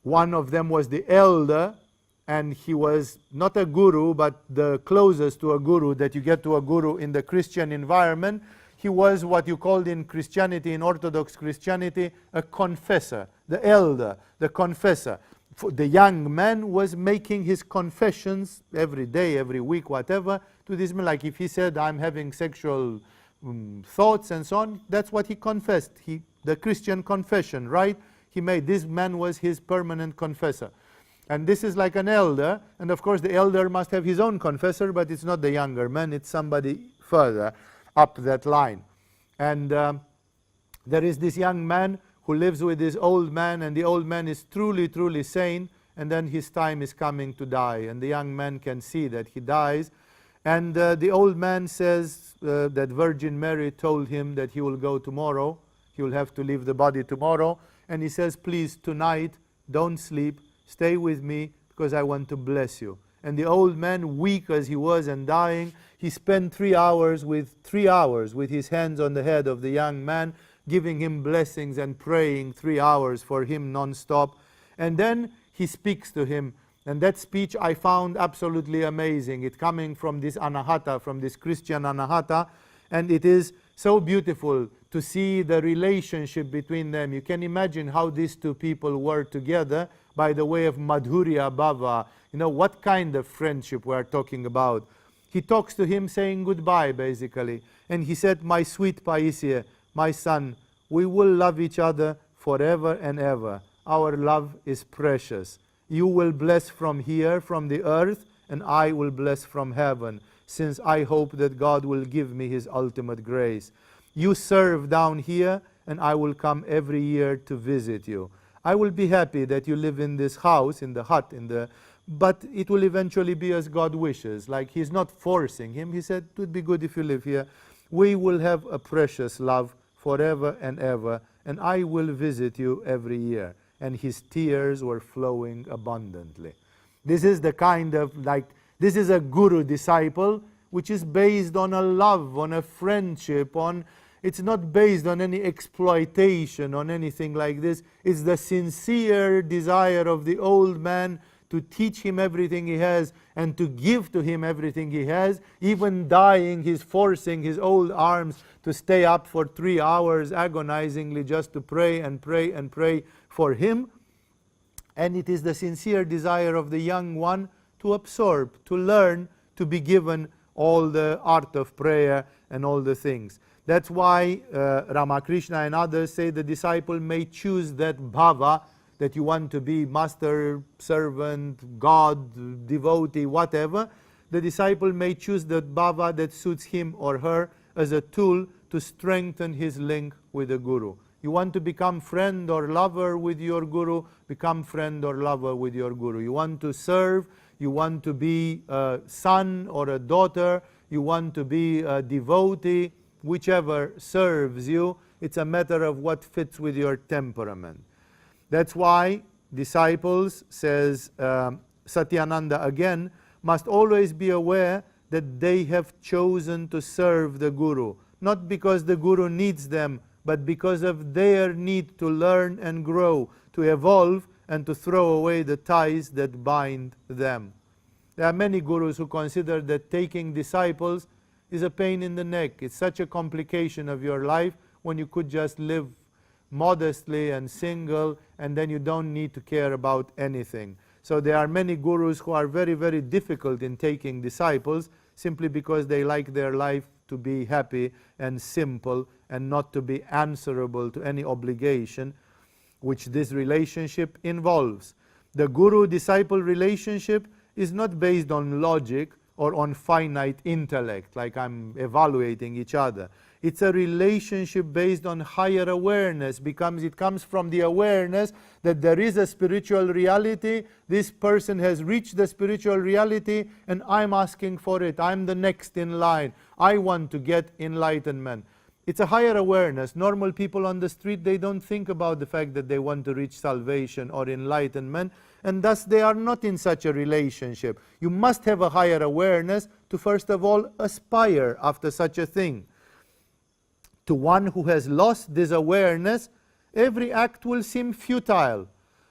One of them was the elder, and he was not a guru, but the closest to a guru that you get to a guru in the Christian environment. He was what you called in Christianity, in Orthodox Christianity, a confessor, the elder, the confessor. The young man was making his confessions every day, every week, whatever, to this man. Like if he said, I'm having sexual thoughts and so on, that's what he confessed. The Christian confession, right? He made, this man was his permanent confessor. And this is like an elder, and of course the elder must have his own confessor, but it's not the younger man, it's somebody further up that line. And there is this young man who lives with this old man, and the old man is truly, truly sane, and then his time is coming to die, and the young man can see that he dies. And the old man says that Virgin Mary told him that he will go tomorrow, he will have to leave the body tomorrow, and he says, please, tonight, don't sleep, stay with me, because I want to bless you. And the old man, weak as he was and dying, he spent 3 hours with his hands on the head of the young man, giving him blessings and praying 3 hours for him non-stop. And then he speaks to him. And that speech I found absolutely amazing. It coming from this Anahata, from this Christian Anahata. And it is so beautiful to see the relationship between them. You can imagine how these 2 people were together by the way of Madhurya Bhava. You know, what kind of friendship we are talking about. He talks to him saying goodbye, basically. And he said, my sweet Paisya, my son, we will love each other forever and ever. Our love is precious. You will bless from here, from the earth, and I will bless from heaven, since I hope that God will give me His ultimate grace. You serve down here, and I will come every year to visit you. I will be happy that you live in this house, in the hut, but it will eventually be as God wishes. Like He's not forcing him. He said, it would be good if you live here. We will have a precious love forever and ever, and I will visit you every year. And his tears were flowing abundantly. This is the kind of, this is a guru-disciple, which is based on a love, on a friendship, on, It's not based on any exploitation, on anything like this. It's the sincere desire of the old man to teach him everything he has and to give to him everything he has. Even dying, he's forcing his old arms to stay up for 3 hours agonizingly just to pray and pray and pray for him. And it is the sincere desire of the young one to absorb, to learn, to be given all the art of prayer and all the things. That's why Ramakrishna and others say the disciple may choose that bhava, that you want to be master, servant, God, devotee, whatever. The disciple may choose that bhava that suits him or her as a tool to strengthen his link with the Guru. You want to become friend or lover with your Guru, become friend or lover with your Guru. You want to serve, you want to be a son or a daughter, you want to be a devotee, whichever serves you, it's a matter of what fits with your temperament. That's why disciples, says Satyananda again, must always be aware that they have chosen to serve the Guru, not because the Guru needs them, but because of their need to learn and grow, to evolve and to throw away the ties that bind them. There are many gurus who consider that taking disciples is a pain in the neck. It's such a complication of your life when you could just live modestly and single, and then you don't need to care about anything. So there are many gurus who are very, very difficult in taking disciples simply because they like their life to be happy and simple and not to be answerable to any obligation which this relationship involves. The guru-disciple relationship is not based on logic or on finite intellect, like I'm evaluating each other. It's a relationship based on higher awareness, because it comes from the awareness that there is a spiritual reality, this person has reached the spiritual reality, and I'm asking for it. I'm the next in line. I want to get enlightenment. It's a higher awareness. Normal people on the street, they don't think about the fact that they want to reach salvation or enlightenment, and thus they are not in such a relationship. You must have a higher awareness to first of all aspire after such a thing. To one who has lost this awareness, every act will seem futile.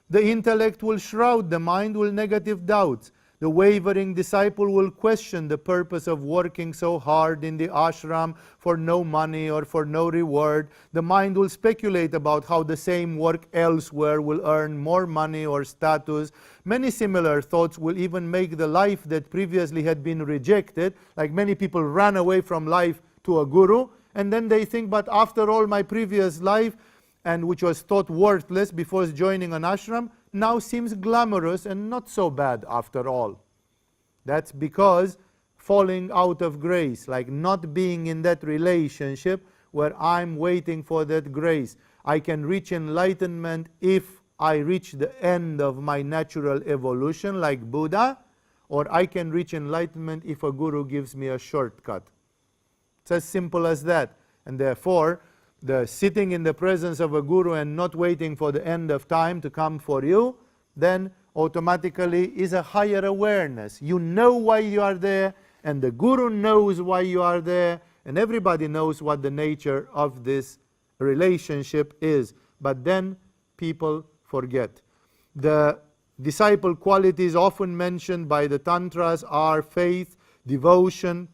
The intellect will shroud the mind with negative doubts. The wavering disciple will question the purpose of working so hard in the ashram for no money or for no reward. The mind will speculate about how the same work elsewhere will earn more money or status. Many similar thoughts will even make the life that previously had been rejected, like many people run away from life to a guru, and then they think, but after all my previous life, and which was thought worthless before joining an ashram, now seems glamorous and not so bad after all. That's because falling out of grace, like not being in that relationship where I'm waiting for that grace. I can reach enlightenment if I reach the end of my natural evolution like Buddha, or I can reach enlightenment if a guru gives me a shortcut. It's as simple as that. And therefore, the sitting in the presence of a guru and not waiting for the end of time to come for you, then automatically is a higher awareness. You know why you are there, and the guru knows why you are there, and everybody knows what the nature of this relationship is. But then people forget. The disciple qualities often mentioned by the Tantras are faith, devotion,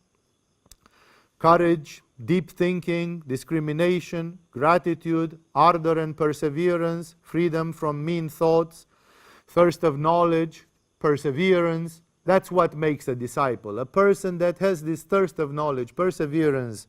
courage, deep thinking, discrimination, gratitude, ardor and perseverance, freedom from mean thoughts, thirst of knowledge, perseverance. That's what makes a disciple. A person that has this thirst of knowledge, perseverance,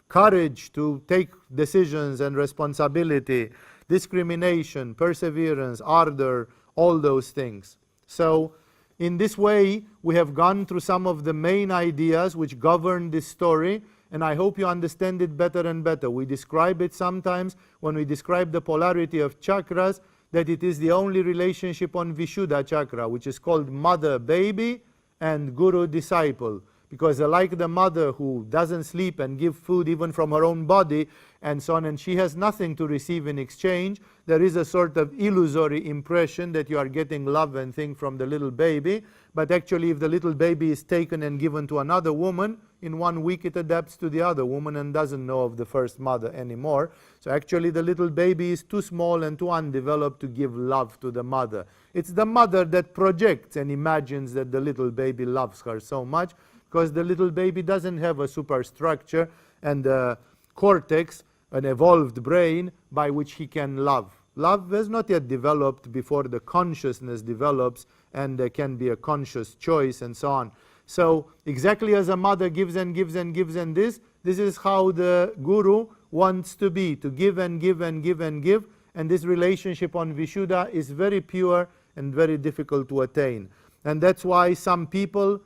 courage to take decisions and responsibility, discrimination, perseverance, ardor, all those things. So, in this way, we have gone through some of the main ideas which govern this story, and I hope you understand it better and better. We describe it sometimes when we describe the polarity of chakras, that it is the only relationship on Vishuddha chakra, which is called mother-baby and guru-disciple. Because like the mother who doesn't sleep and give food even from her own body and so on, and she has nothing to receive in exchange, there is a sort of illusory impression that you are getting love and thing from the little baby, but actually if the little baby is taken and given to another woman, in 1 week it adapts to the other woman and doesn't know of the first mother anymore. So actually the little baby is too small and too undeveloped to give love to the mother. It's the mother that projects and imagines that the little baby loves her so much, because the little baby doesn't have a superstructure and a cortex, an evolved brain by which he can love. Love has not yet developed before the consciousness develops and there can be a conscious choice and so on. So exactly as a mother gives and gives and gives and this is how the guru wants to be, to give and give and give and give. And this relationship on Vishuddha is very pure and very difficult to attain. And that's why some people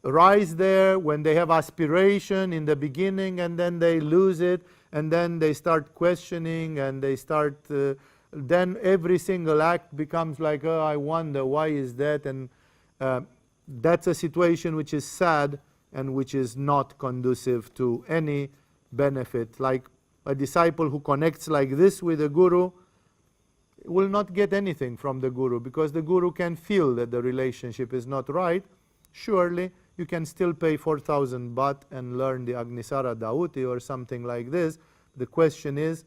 rise there when they have aspiration in the beginning, and then they lose it, and then they start questioning, and they start then every single act becomes like, oh, I wonder why is that, and that's a situation which is sad and which is not conducive to any benefit. Like a disciple who connects like this with the guru will not get anything from the guru, because the guru can feel that the relationship is not right. Surely you can still pay 4,000 baht and learn the Agnisara Dauti or something like this. The question is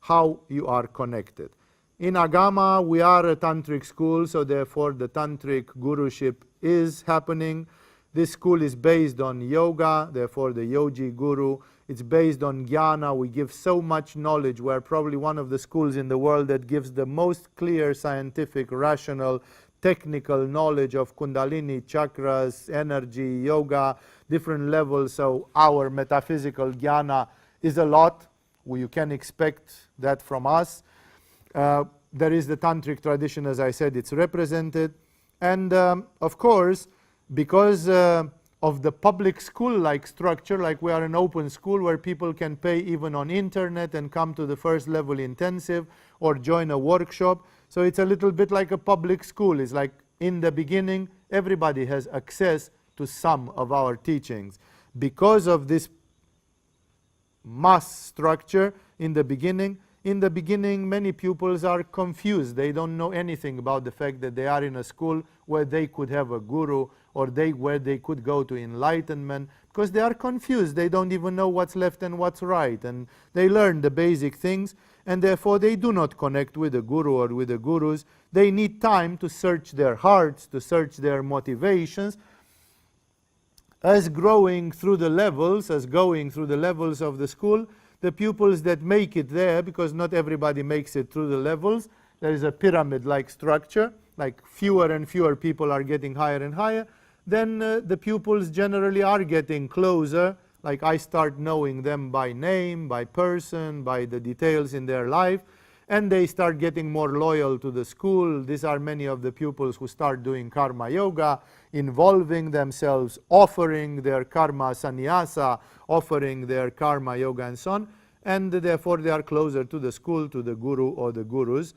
how you are connected. In Agama, we are a tantric school, so therefore the tantric guruship is happening. This school is based on yoga, therefore the yogi guru. It's based on jnana. We give so much knowledge. We're probably one of the schools in the world that gives the most clear, scientific, rational, technical knowledge of Kundalini, chakras, energy, yoga, different levels. So our metaphysical jnana is a lot. You can expect that from us. There is the tantric tradition, as I said, it's represented. And of course, because of the public school-like structure, like we are an open school where people can pay even on internet and come to the first level intensive or join a workshop. So it's a little bit like a public school. It's like in the beginning, everybody has access to some of our teachings. Because of this mass structure in the beginning, many pupils are confused. They don't know anything about the fact that they are in a school where they could have a guru, or where they could go to enlightenment, because they are confused. They don't even know what's left and what's right. And they learn the basic things, and therefore they do not connect with the guru or with the gurus. They need time to search their hearts, to search their motivations. As going through the levels of the school, the pupils that make it there, because not everybody makes it through the levels, there is a pyramid-like structure, like fewer and fewer people are getting higher and higher, then the pupils generally are getting closer, like I start knowing them by name, by person, by the details in their life, and they start getting more loyal to the school. These are many of the pupils who start doing karma yoga, involving themselves, offering their karma sannyasa, offering their karma yoga and so on, and therefore they are closer to the school, to the guru or the gurus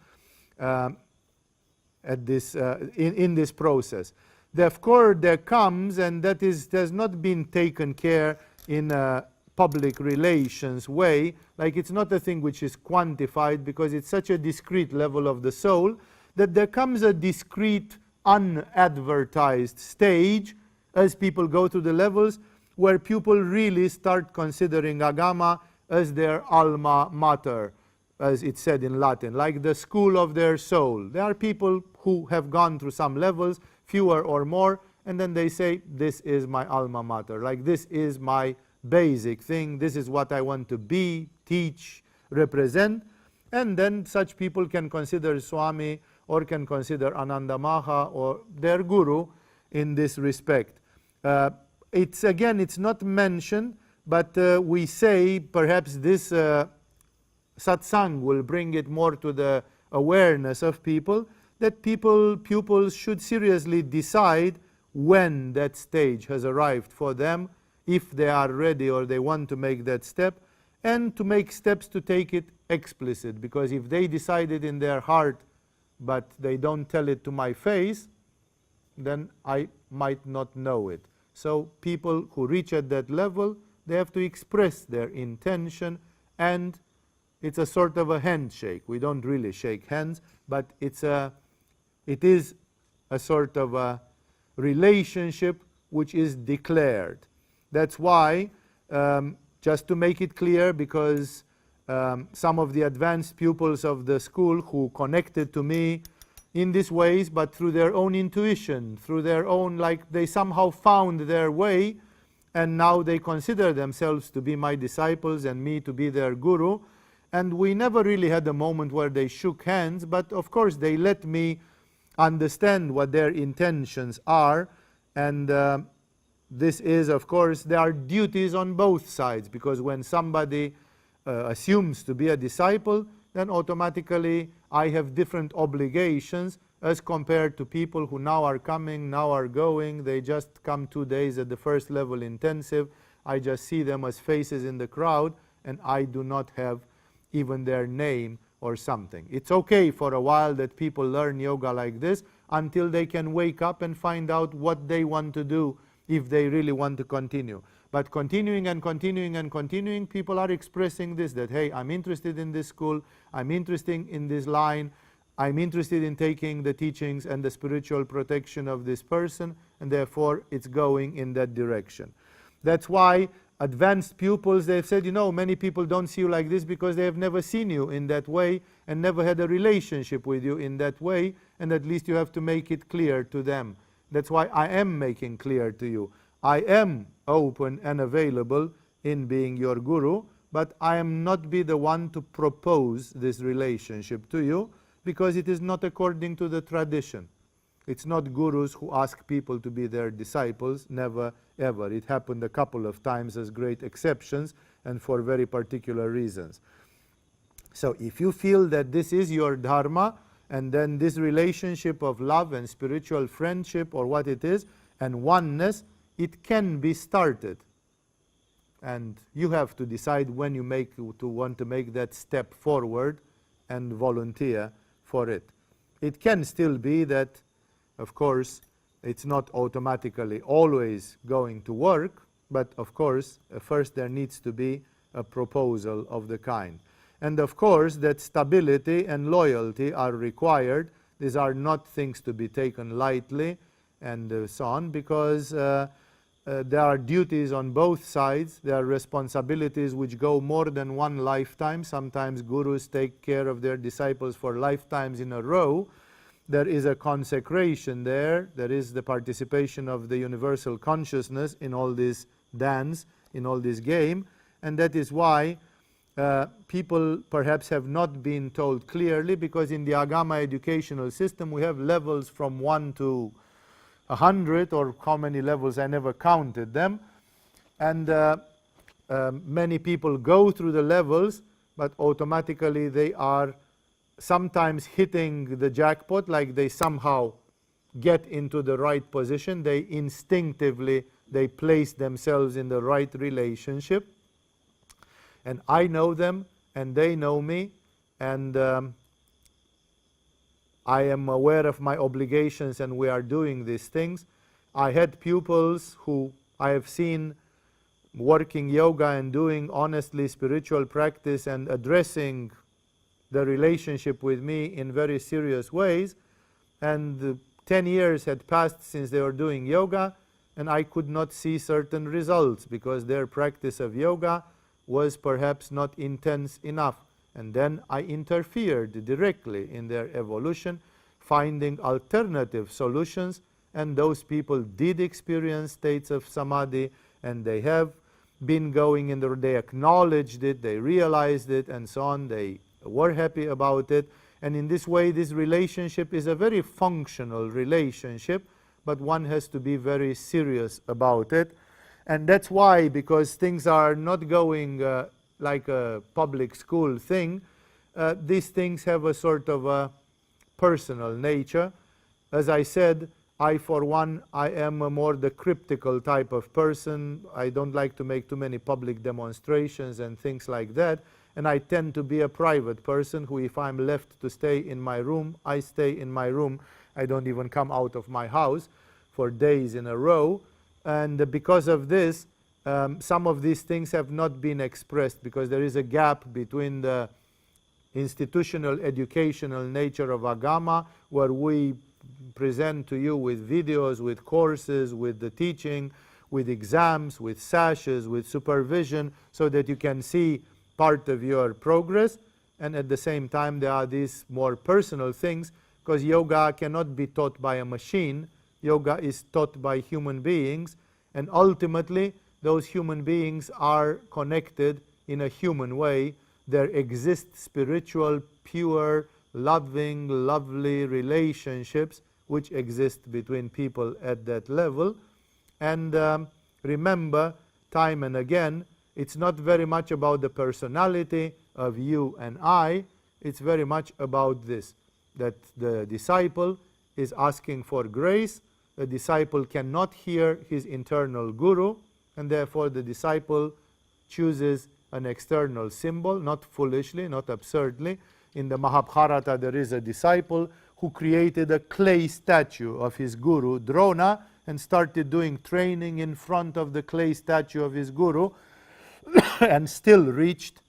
in this process. Therefore there comes, and that has not been taken care in a public relations way, like it's not a thing which is quantified, because it's such a discrete level of the soul, that there comes a discrete unadvertised stage as people go through the levels where people really start considering Agama as their alma mater, as it's said in Latin, like the school of their soul. There are people who have gone through some levels, fewer or more, and then they say, this is my alma mater, like this is my basic thing, this is what I want to be, teach, represent. And then such people can consider Swami or can consider Anandamaha or their guru in this respect. It's not mentioned, but we say perhaps this satsang will bring it more to the awareness of people, that pupils should seriously decide when that stage has arrived for them, if they are ready or they want to make that step, and to make steps to take it explicit. Because if they decide it in their heart but they don't tell it to my face, then I might not know it. So people who reach at that level, they have to express their intention, and it's a sort of a handshake. We don't really shake hands, but it is a sort of a relationship which is declared. That's why, just to make it clear, because some of the advanced pupils of the school who connected to me in these ways, but through their own intuition, through their own, like they somehow found their way, and now they consider themselves to be my disciples and me to be their guru. And we never really had a moment where they shook hands, but of course they let me understand what their intentions are. And this is, of course, there are duties on both sides, because when somebody assumes to be a disciple, then automatically I have different obligations as compared to people who now are coming, now are going. They just come 2 days at the first level intensive. I just see them as faces in the crowd, and I do not have even their name or something. It's okay for a while that people learn yoga like this until they can wake up and find out what they want to do if they really want to continue. But continuing and continuing and continuing, people are expressing this, that, hey, I'm interested in this school, I'm interested in this line, I'm interested in taking the teachings and the spiritual protection of this person, and therefore it's going in that direction. That's why advanced pupils, they've said, you know, many people don't see you like this because they have never seen you in that way and never had a relationship with you in that way, and at least you have to make it clear to them. That's why I am making clear to you. I am open and available in being your guru, but I am not be the one to propose this relationship to you, because it is not according to the tradition. It's not gurus who ask people to be their disciples, never ever. It happened a couple of times as great exceptions and for very particular reasons. So if you feel that this is your dharma, and then this relationship of love and spiritual friendship, or what it is, and oneness, it can be started. And you have to decide when you want to make that step forward and volunteer for it. It can still be that, of course, it's not automatically always going to work, but of course, first there needs to be a proposal of the kind. And of course, that stability and loyalty are required. These are not things to be taken lightly and so on, because there are duties on both sides. There are responsibilities which go more than one lifetime. Sometimes gurus take care of their disciples for lifetimes in a row. There is a consecration there. There is the participation of the universal consciousness in all this dance, in all this game. And that is why people perhaps have not been told clearly, because in the Agama educational system we have levels from 1 to 100, or how many levels, I never counted them. And many people go through the levels, but automatically they are sometimes hitting the jackpot, like they somehow get into the right position. They instinctively, they place themselves in the right relationship. And I know them, and they know me, and I am aware of my obligations, and we are doing these things. I had pupils who I have seen working yoga and doing honestly spiritual practice and addressing the relationship with me in very serious ways, and 10 years had passed since they were doing yoga, and I could not see certain results because their practice of yoga was perhaps not intense enough. And then I interfered directly in their evolution, finding alternative solutions, and those people did experience states of samadhi, and they have been going in there. They acknowledged it, they realized it, and so on. They were happy about it. And in this way, this relationship is a very functional relationship, but one has to be very serious about it. And that's why, because things are not going like a public school thing, these things have a sort of a personal nature. As I said, I, for one, I am a more the cryptical type of person. I don't like to make too many public demonstrations and things like that. And I tend to be a private person who, if I'm left to stay in my room, I stay in my room. I don't even come out of my house for days in a row. And because of this, some of these things have not been expressed, because there is a gap between the institutional educational nature of Agama, where we present to you with videos, with courses, with the teaching, with exams, with sashes, with supervision, so that you can see part of your progress. And at the same time, there are these more personal things, because yoga cannot be taught by a machine. Yoga is taught by human beings, and ultimately, those human beings are connected in a human way. There exist spiritual, pure, loving, lovely relationships which exist between people at that level. And remember, time and again, it's not very much about the personality of you and I. It's very much about this, that the disciple is asking for grace. The disciple cannot hear his internal guru, and therefore the disciple chooses an external symbol, not foolishly, not absurdly. In the Mahabharata, there is a disciple who created a clay statue of his guru, Drona, and started doing training in front of the clay statue of his guru, and still reached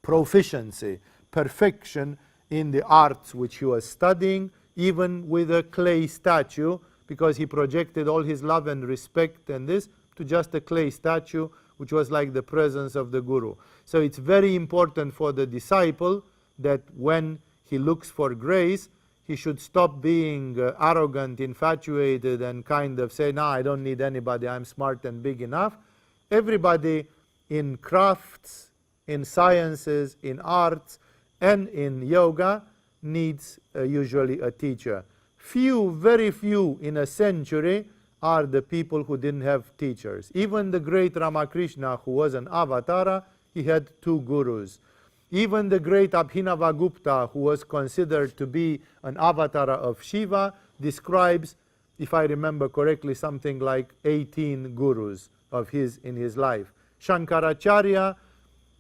proficiency, perfection in the arts which he was studying, even with a clay statue, because he projected all his love and respect and this to just a clay statue, which was like the presence of the guru. So it's very important for the disciple that when he looks for grace, he should stop being arrogant, infatuated, and kind of say, no, I don't need anybody, I'm smart and big enough. Everybody in crafts, in sciences, in arts, and in yoga needs usually a teacher. Few, very few in a century are the people who didn't have teachers. Even the great Ramakrishna, who was an avatara, he had 2 gurus. Even the great Abhinavagupta, who was considered to be an avatar of Shiva, describes, if I remember correctly, something like 18 gurus of his in his life. Shankaracharya,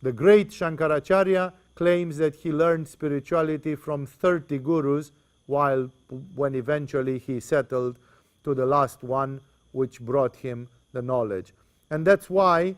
the great Shankaracharya, claims that he learned spirituality from 30 gurus, when eventually he settled to the last one which brought him the knowledge. And that's why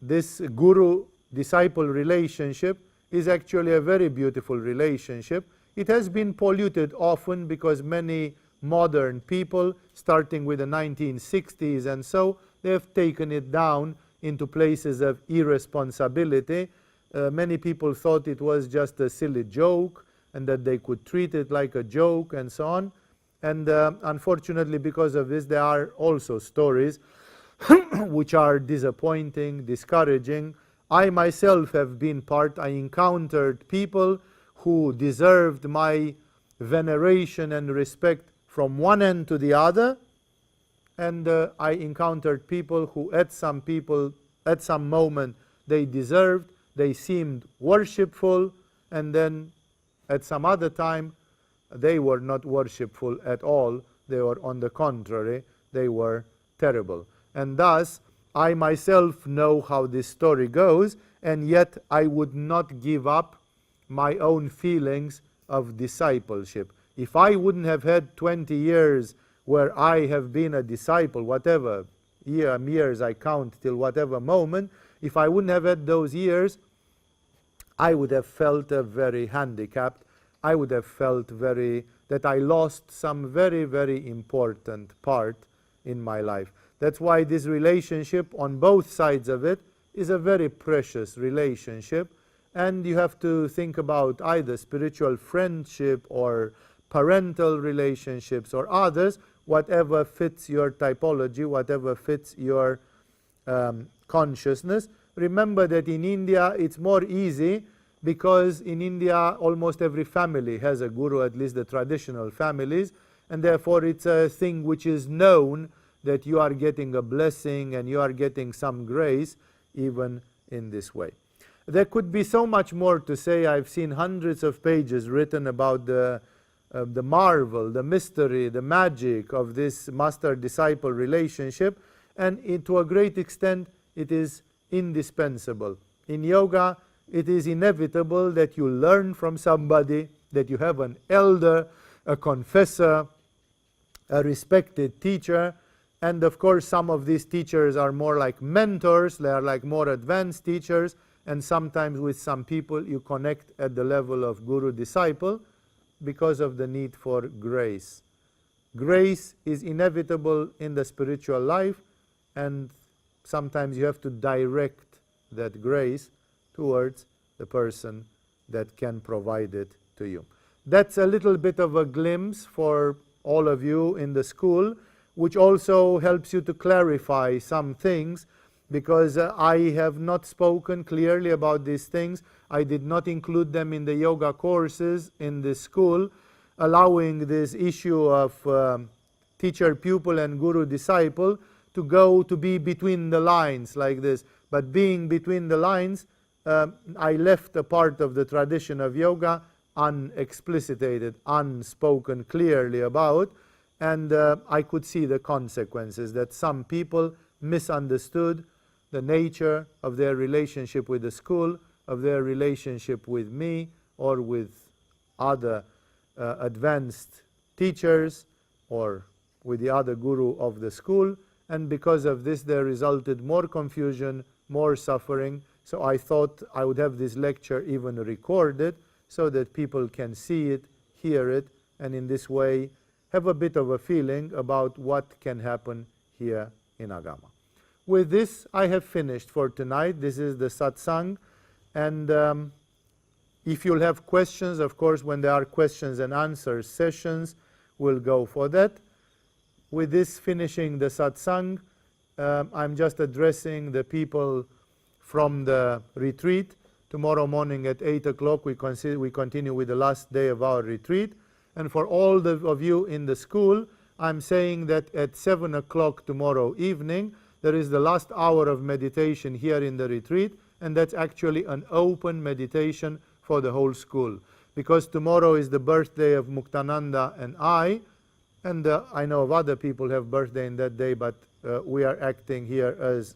this guru-disciple relationship is actually a very beautiful relationship. It has been polluted often because many modern people, starting with the 1960s and so, they have taken it down into places of irresponsibility. Many people thought it was just a silly joke and that they could treat it like a joke and so on. And unfortunately, because of this, there are also stories which are disappointing, discouraging. I myself have been I encountered people who deserved my veneration and respect from one end to the other, and I encountered people who at some moment they deserved, they seemed worshipful, and then at some other time they were not worshipful at all. They were, on the contrary, they were terrible. And thus, I myself know how this story goes, and yet I would not give up my own feelings of discipleship. If I wouldn't have had 20 years where I have been a disciple, whatever years I count till whatever moment, if I wouldn't have had those years, I would have felt very handicapped. I would have felt that I lost some very, very important part in my life. That's why this relationship on both sides of it is a very precious relationship, and you have to think about either spiritual friendship or parental relationships or others, whatever fits your typology, whatever fits your consciousness. Remember that in India it's more easy, because in India almost every family has a guru, at least the traditional families, and therefore it's a thing which is known that you are getting a blessing and you are getting some grace even in this way. There could be so much more to say. I've seen hundreds of pages written about the marvel, the mystery, the magic of this master-disciple relationship, and to a great extent it is indispensable. In yoga, it is inevitable that you learn from somebody, that you have an elder, a confessor, a respected teacher, and of course some of these teachers are more like mentors, they are like more advanced teachers, and sometimes with some people you connect at the level of guru-disciple because of the need for grace. Grace is inevitable in the spiritual life, and sometimes you have to direct that grace towards the person that can provide it to you. That's a little bit of a glimpse for all of you in the school, which also helps you to clarify some things, because I have not spoken clearly about these things. I did not include them in the yoga courses in the school, allowing this issue of teacher, pupil, and guru, disciple to go to be between the lines like this. But being between the lines, I left a part of the tradition of yoga unexplicitated, unspoken clearly about, and I could see the consequences, that some people misunderstood the nature of their relationship with the school, of their relationship with me or with other advanced teachers or with the other guru of the school, and because of this there resulted more confusion, more suffering. So I thought I would have this lecture even recorded so that people can see it, hear it, and in this way have a bit of a feeling about what can happen here in Agama. With this, I have finished for tonight. This is the satsang, and if you'll have questions, of course, when there are questions and answers sessions, we'll go for that. With this finishing the satsang, I'm just addressing the people from the retreat. Tomorrow morning at 8 o'clock we continue with the last day of our retreat. And for all of you in the school, I'm saying that at 7 o'clock tomorrow evening, there is the last hour of meditation here in the retreat, and that's actually an open meditation for the whole school. Because tomorrow is the birthday of Muktananda and I know of other people who have birthday in that day, but we are acting here as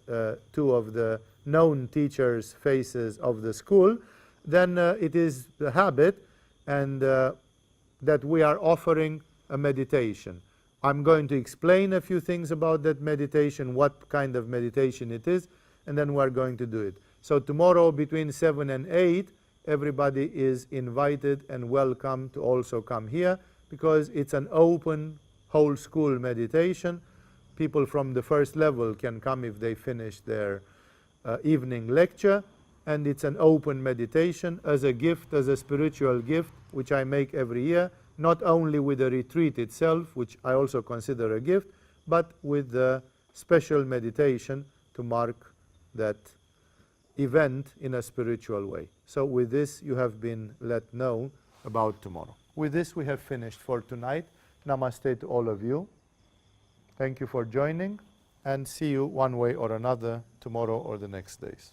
two of the known teachers' faces of the school. Then it is the habit and that we are offering a meditation. I'm going to explain a few things about that meditation, what kind of meditation it is, and then we're going to do it. So tomorrow between 7 and 8, everybody is invited and welcome to also come here, because it's an open whole school meditation. People from the first level can come if they finish their evening lecture, and it's an open meditation as a gift, as a spiritual gift, which I make every year, not only with the retreat itself, which I also consider a gift, but with the special meditation to mark that event in a spiritual way. So with this you have been let know about tomorrow. With this we have finished for tonight. Namaste to all of you. Thank you for joining, and see you one way or another tomorrow or the next days.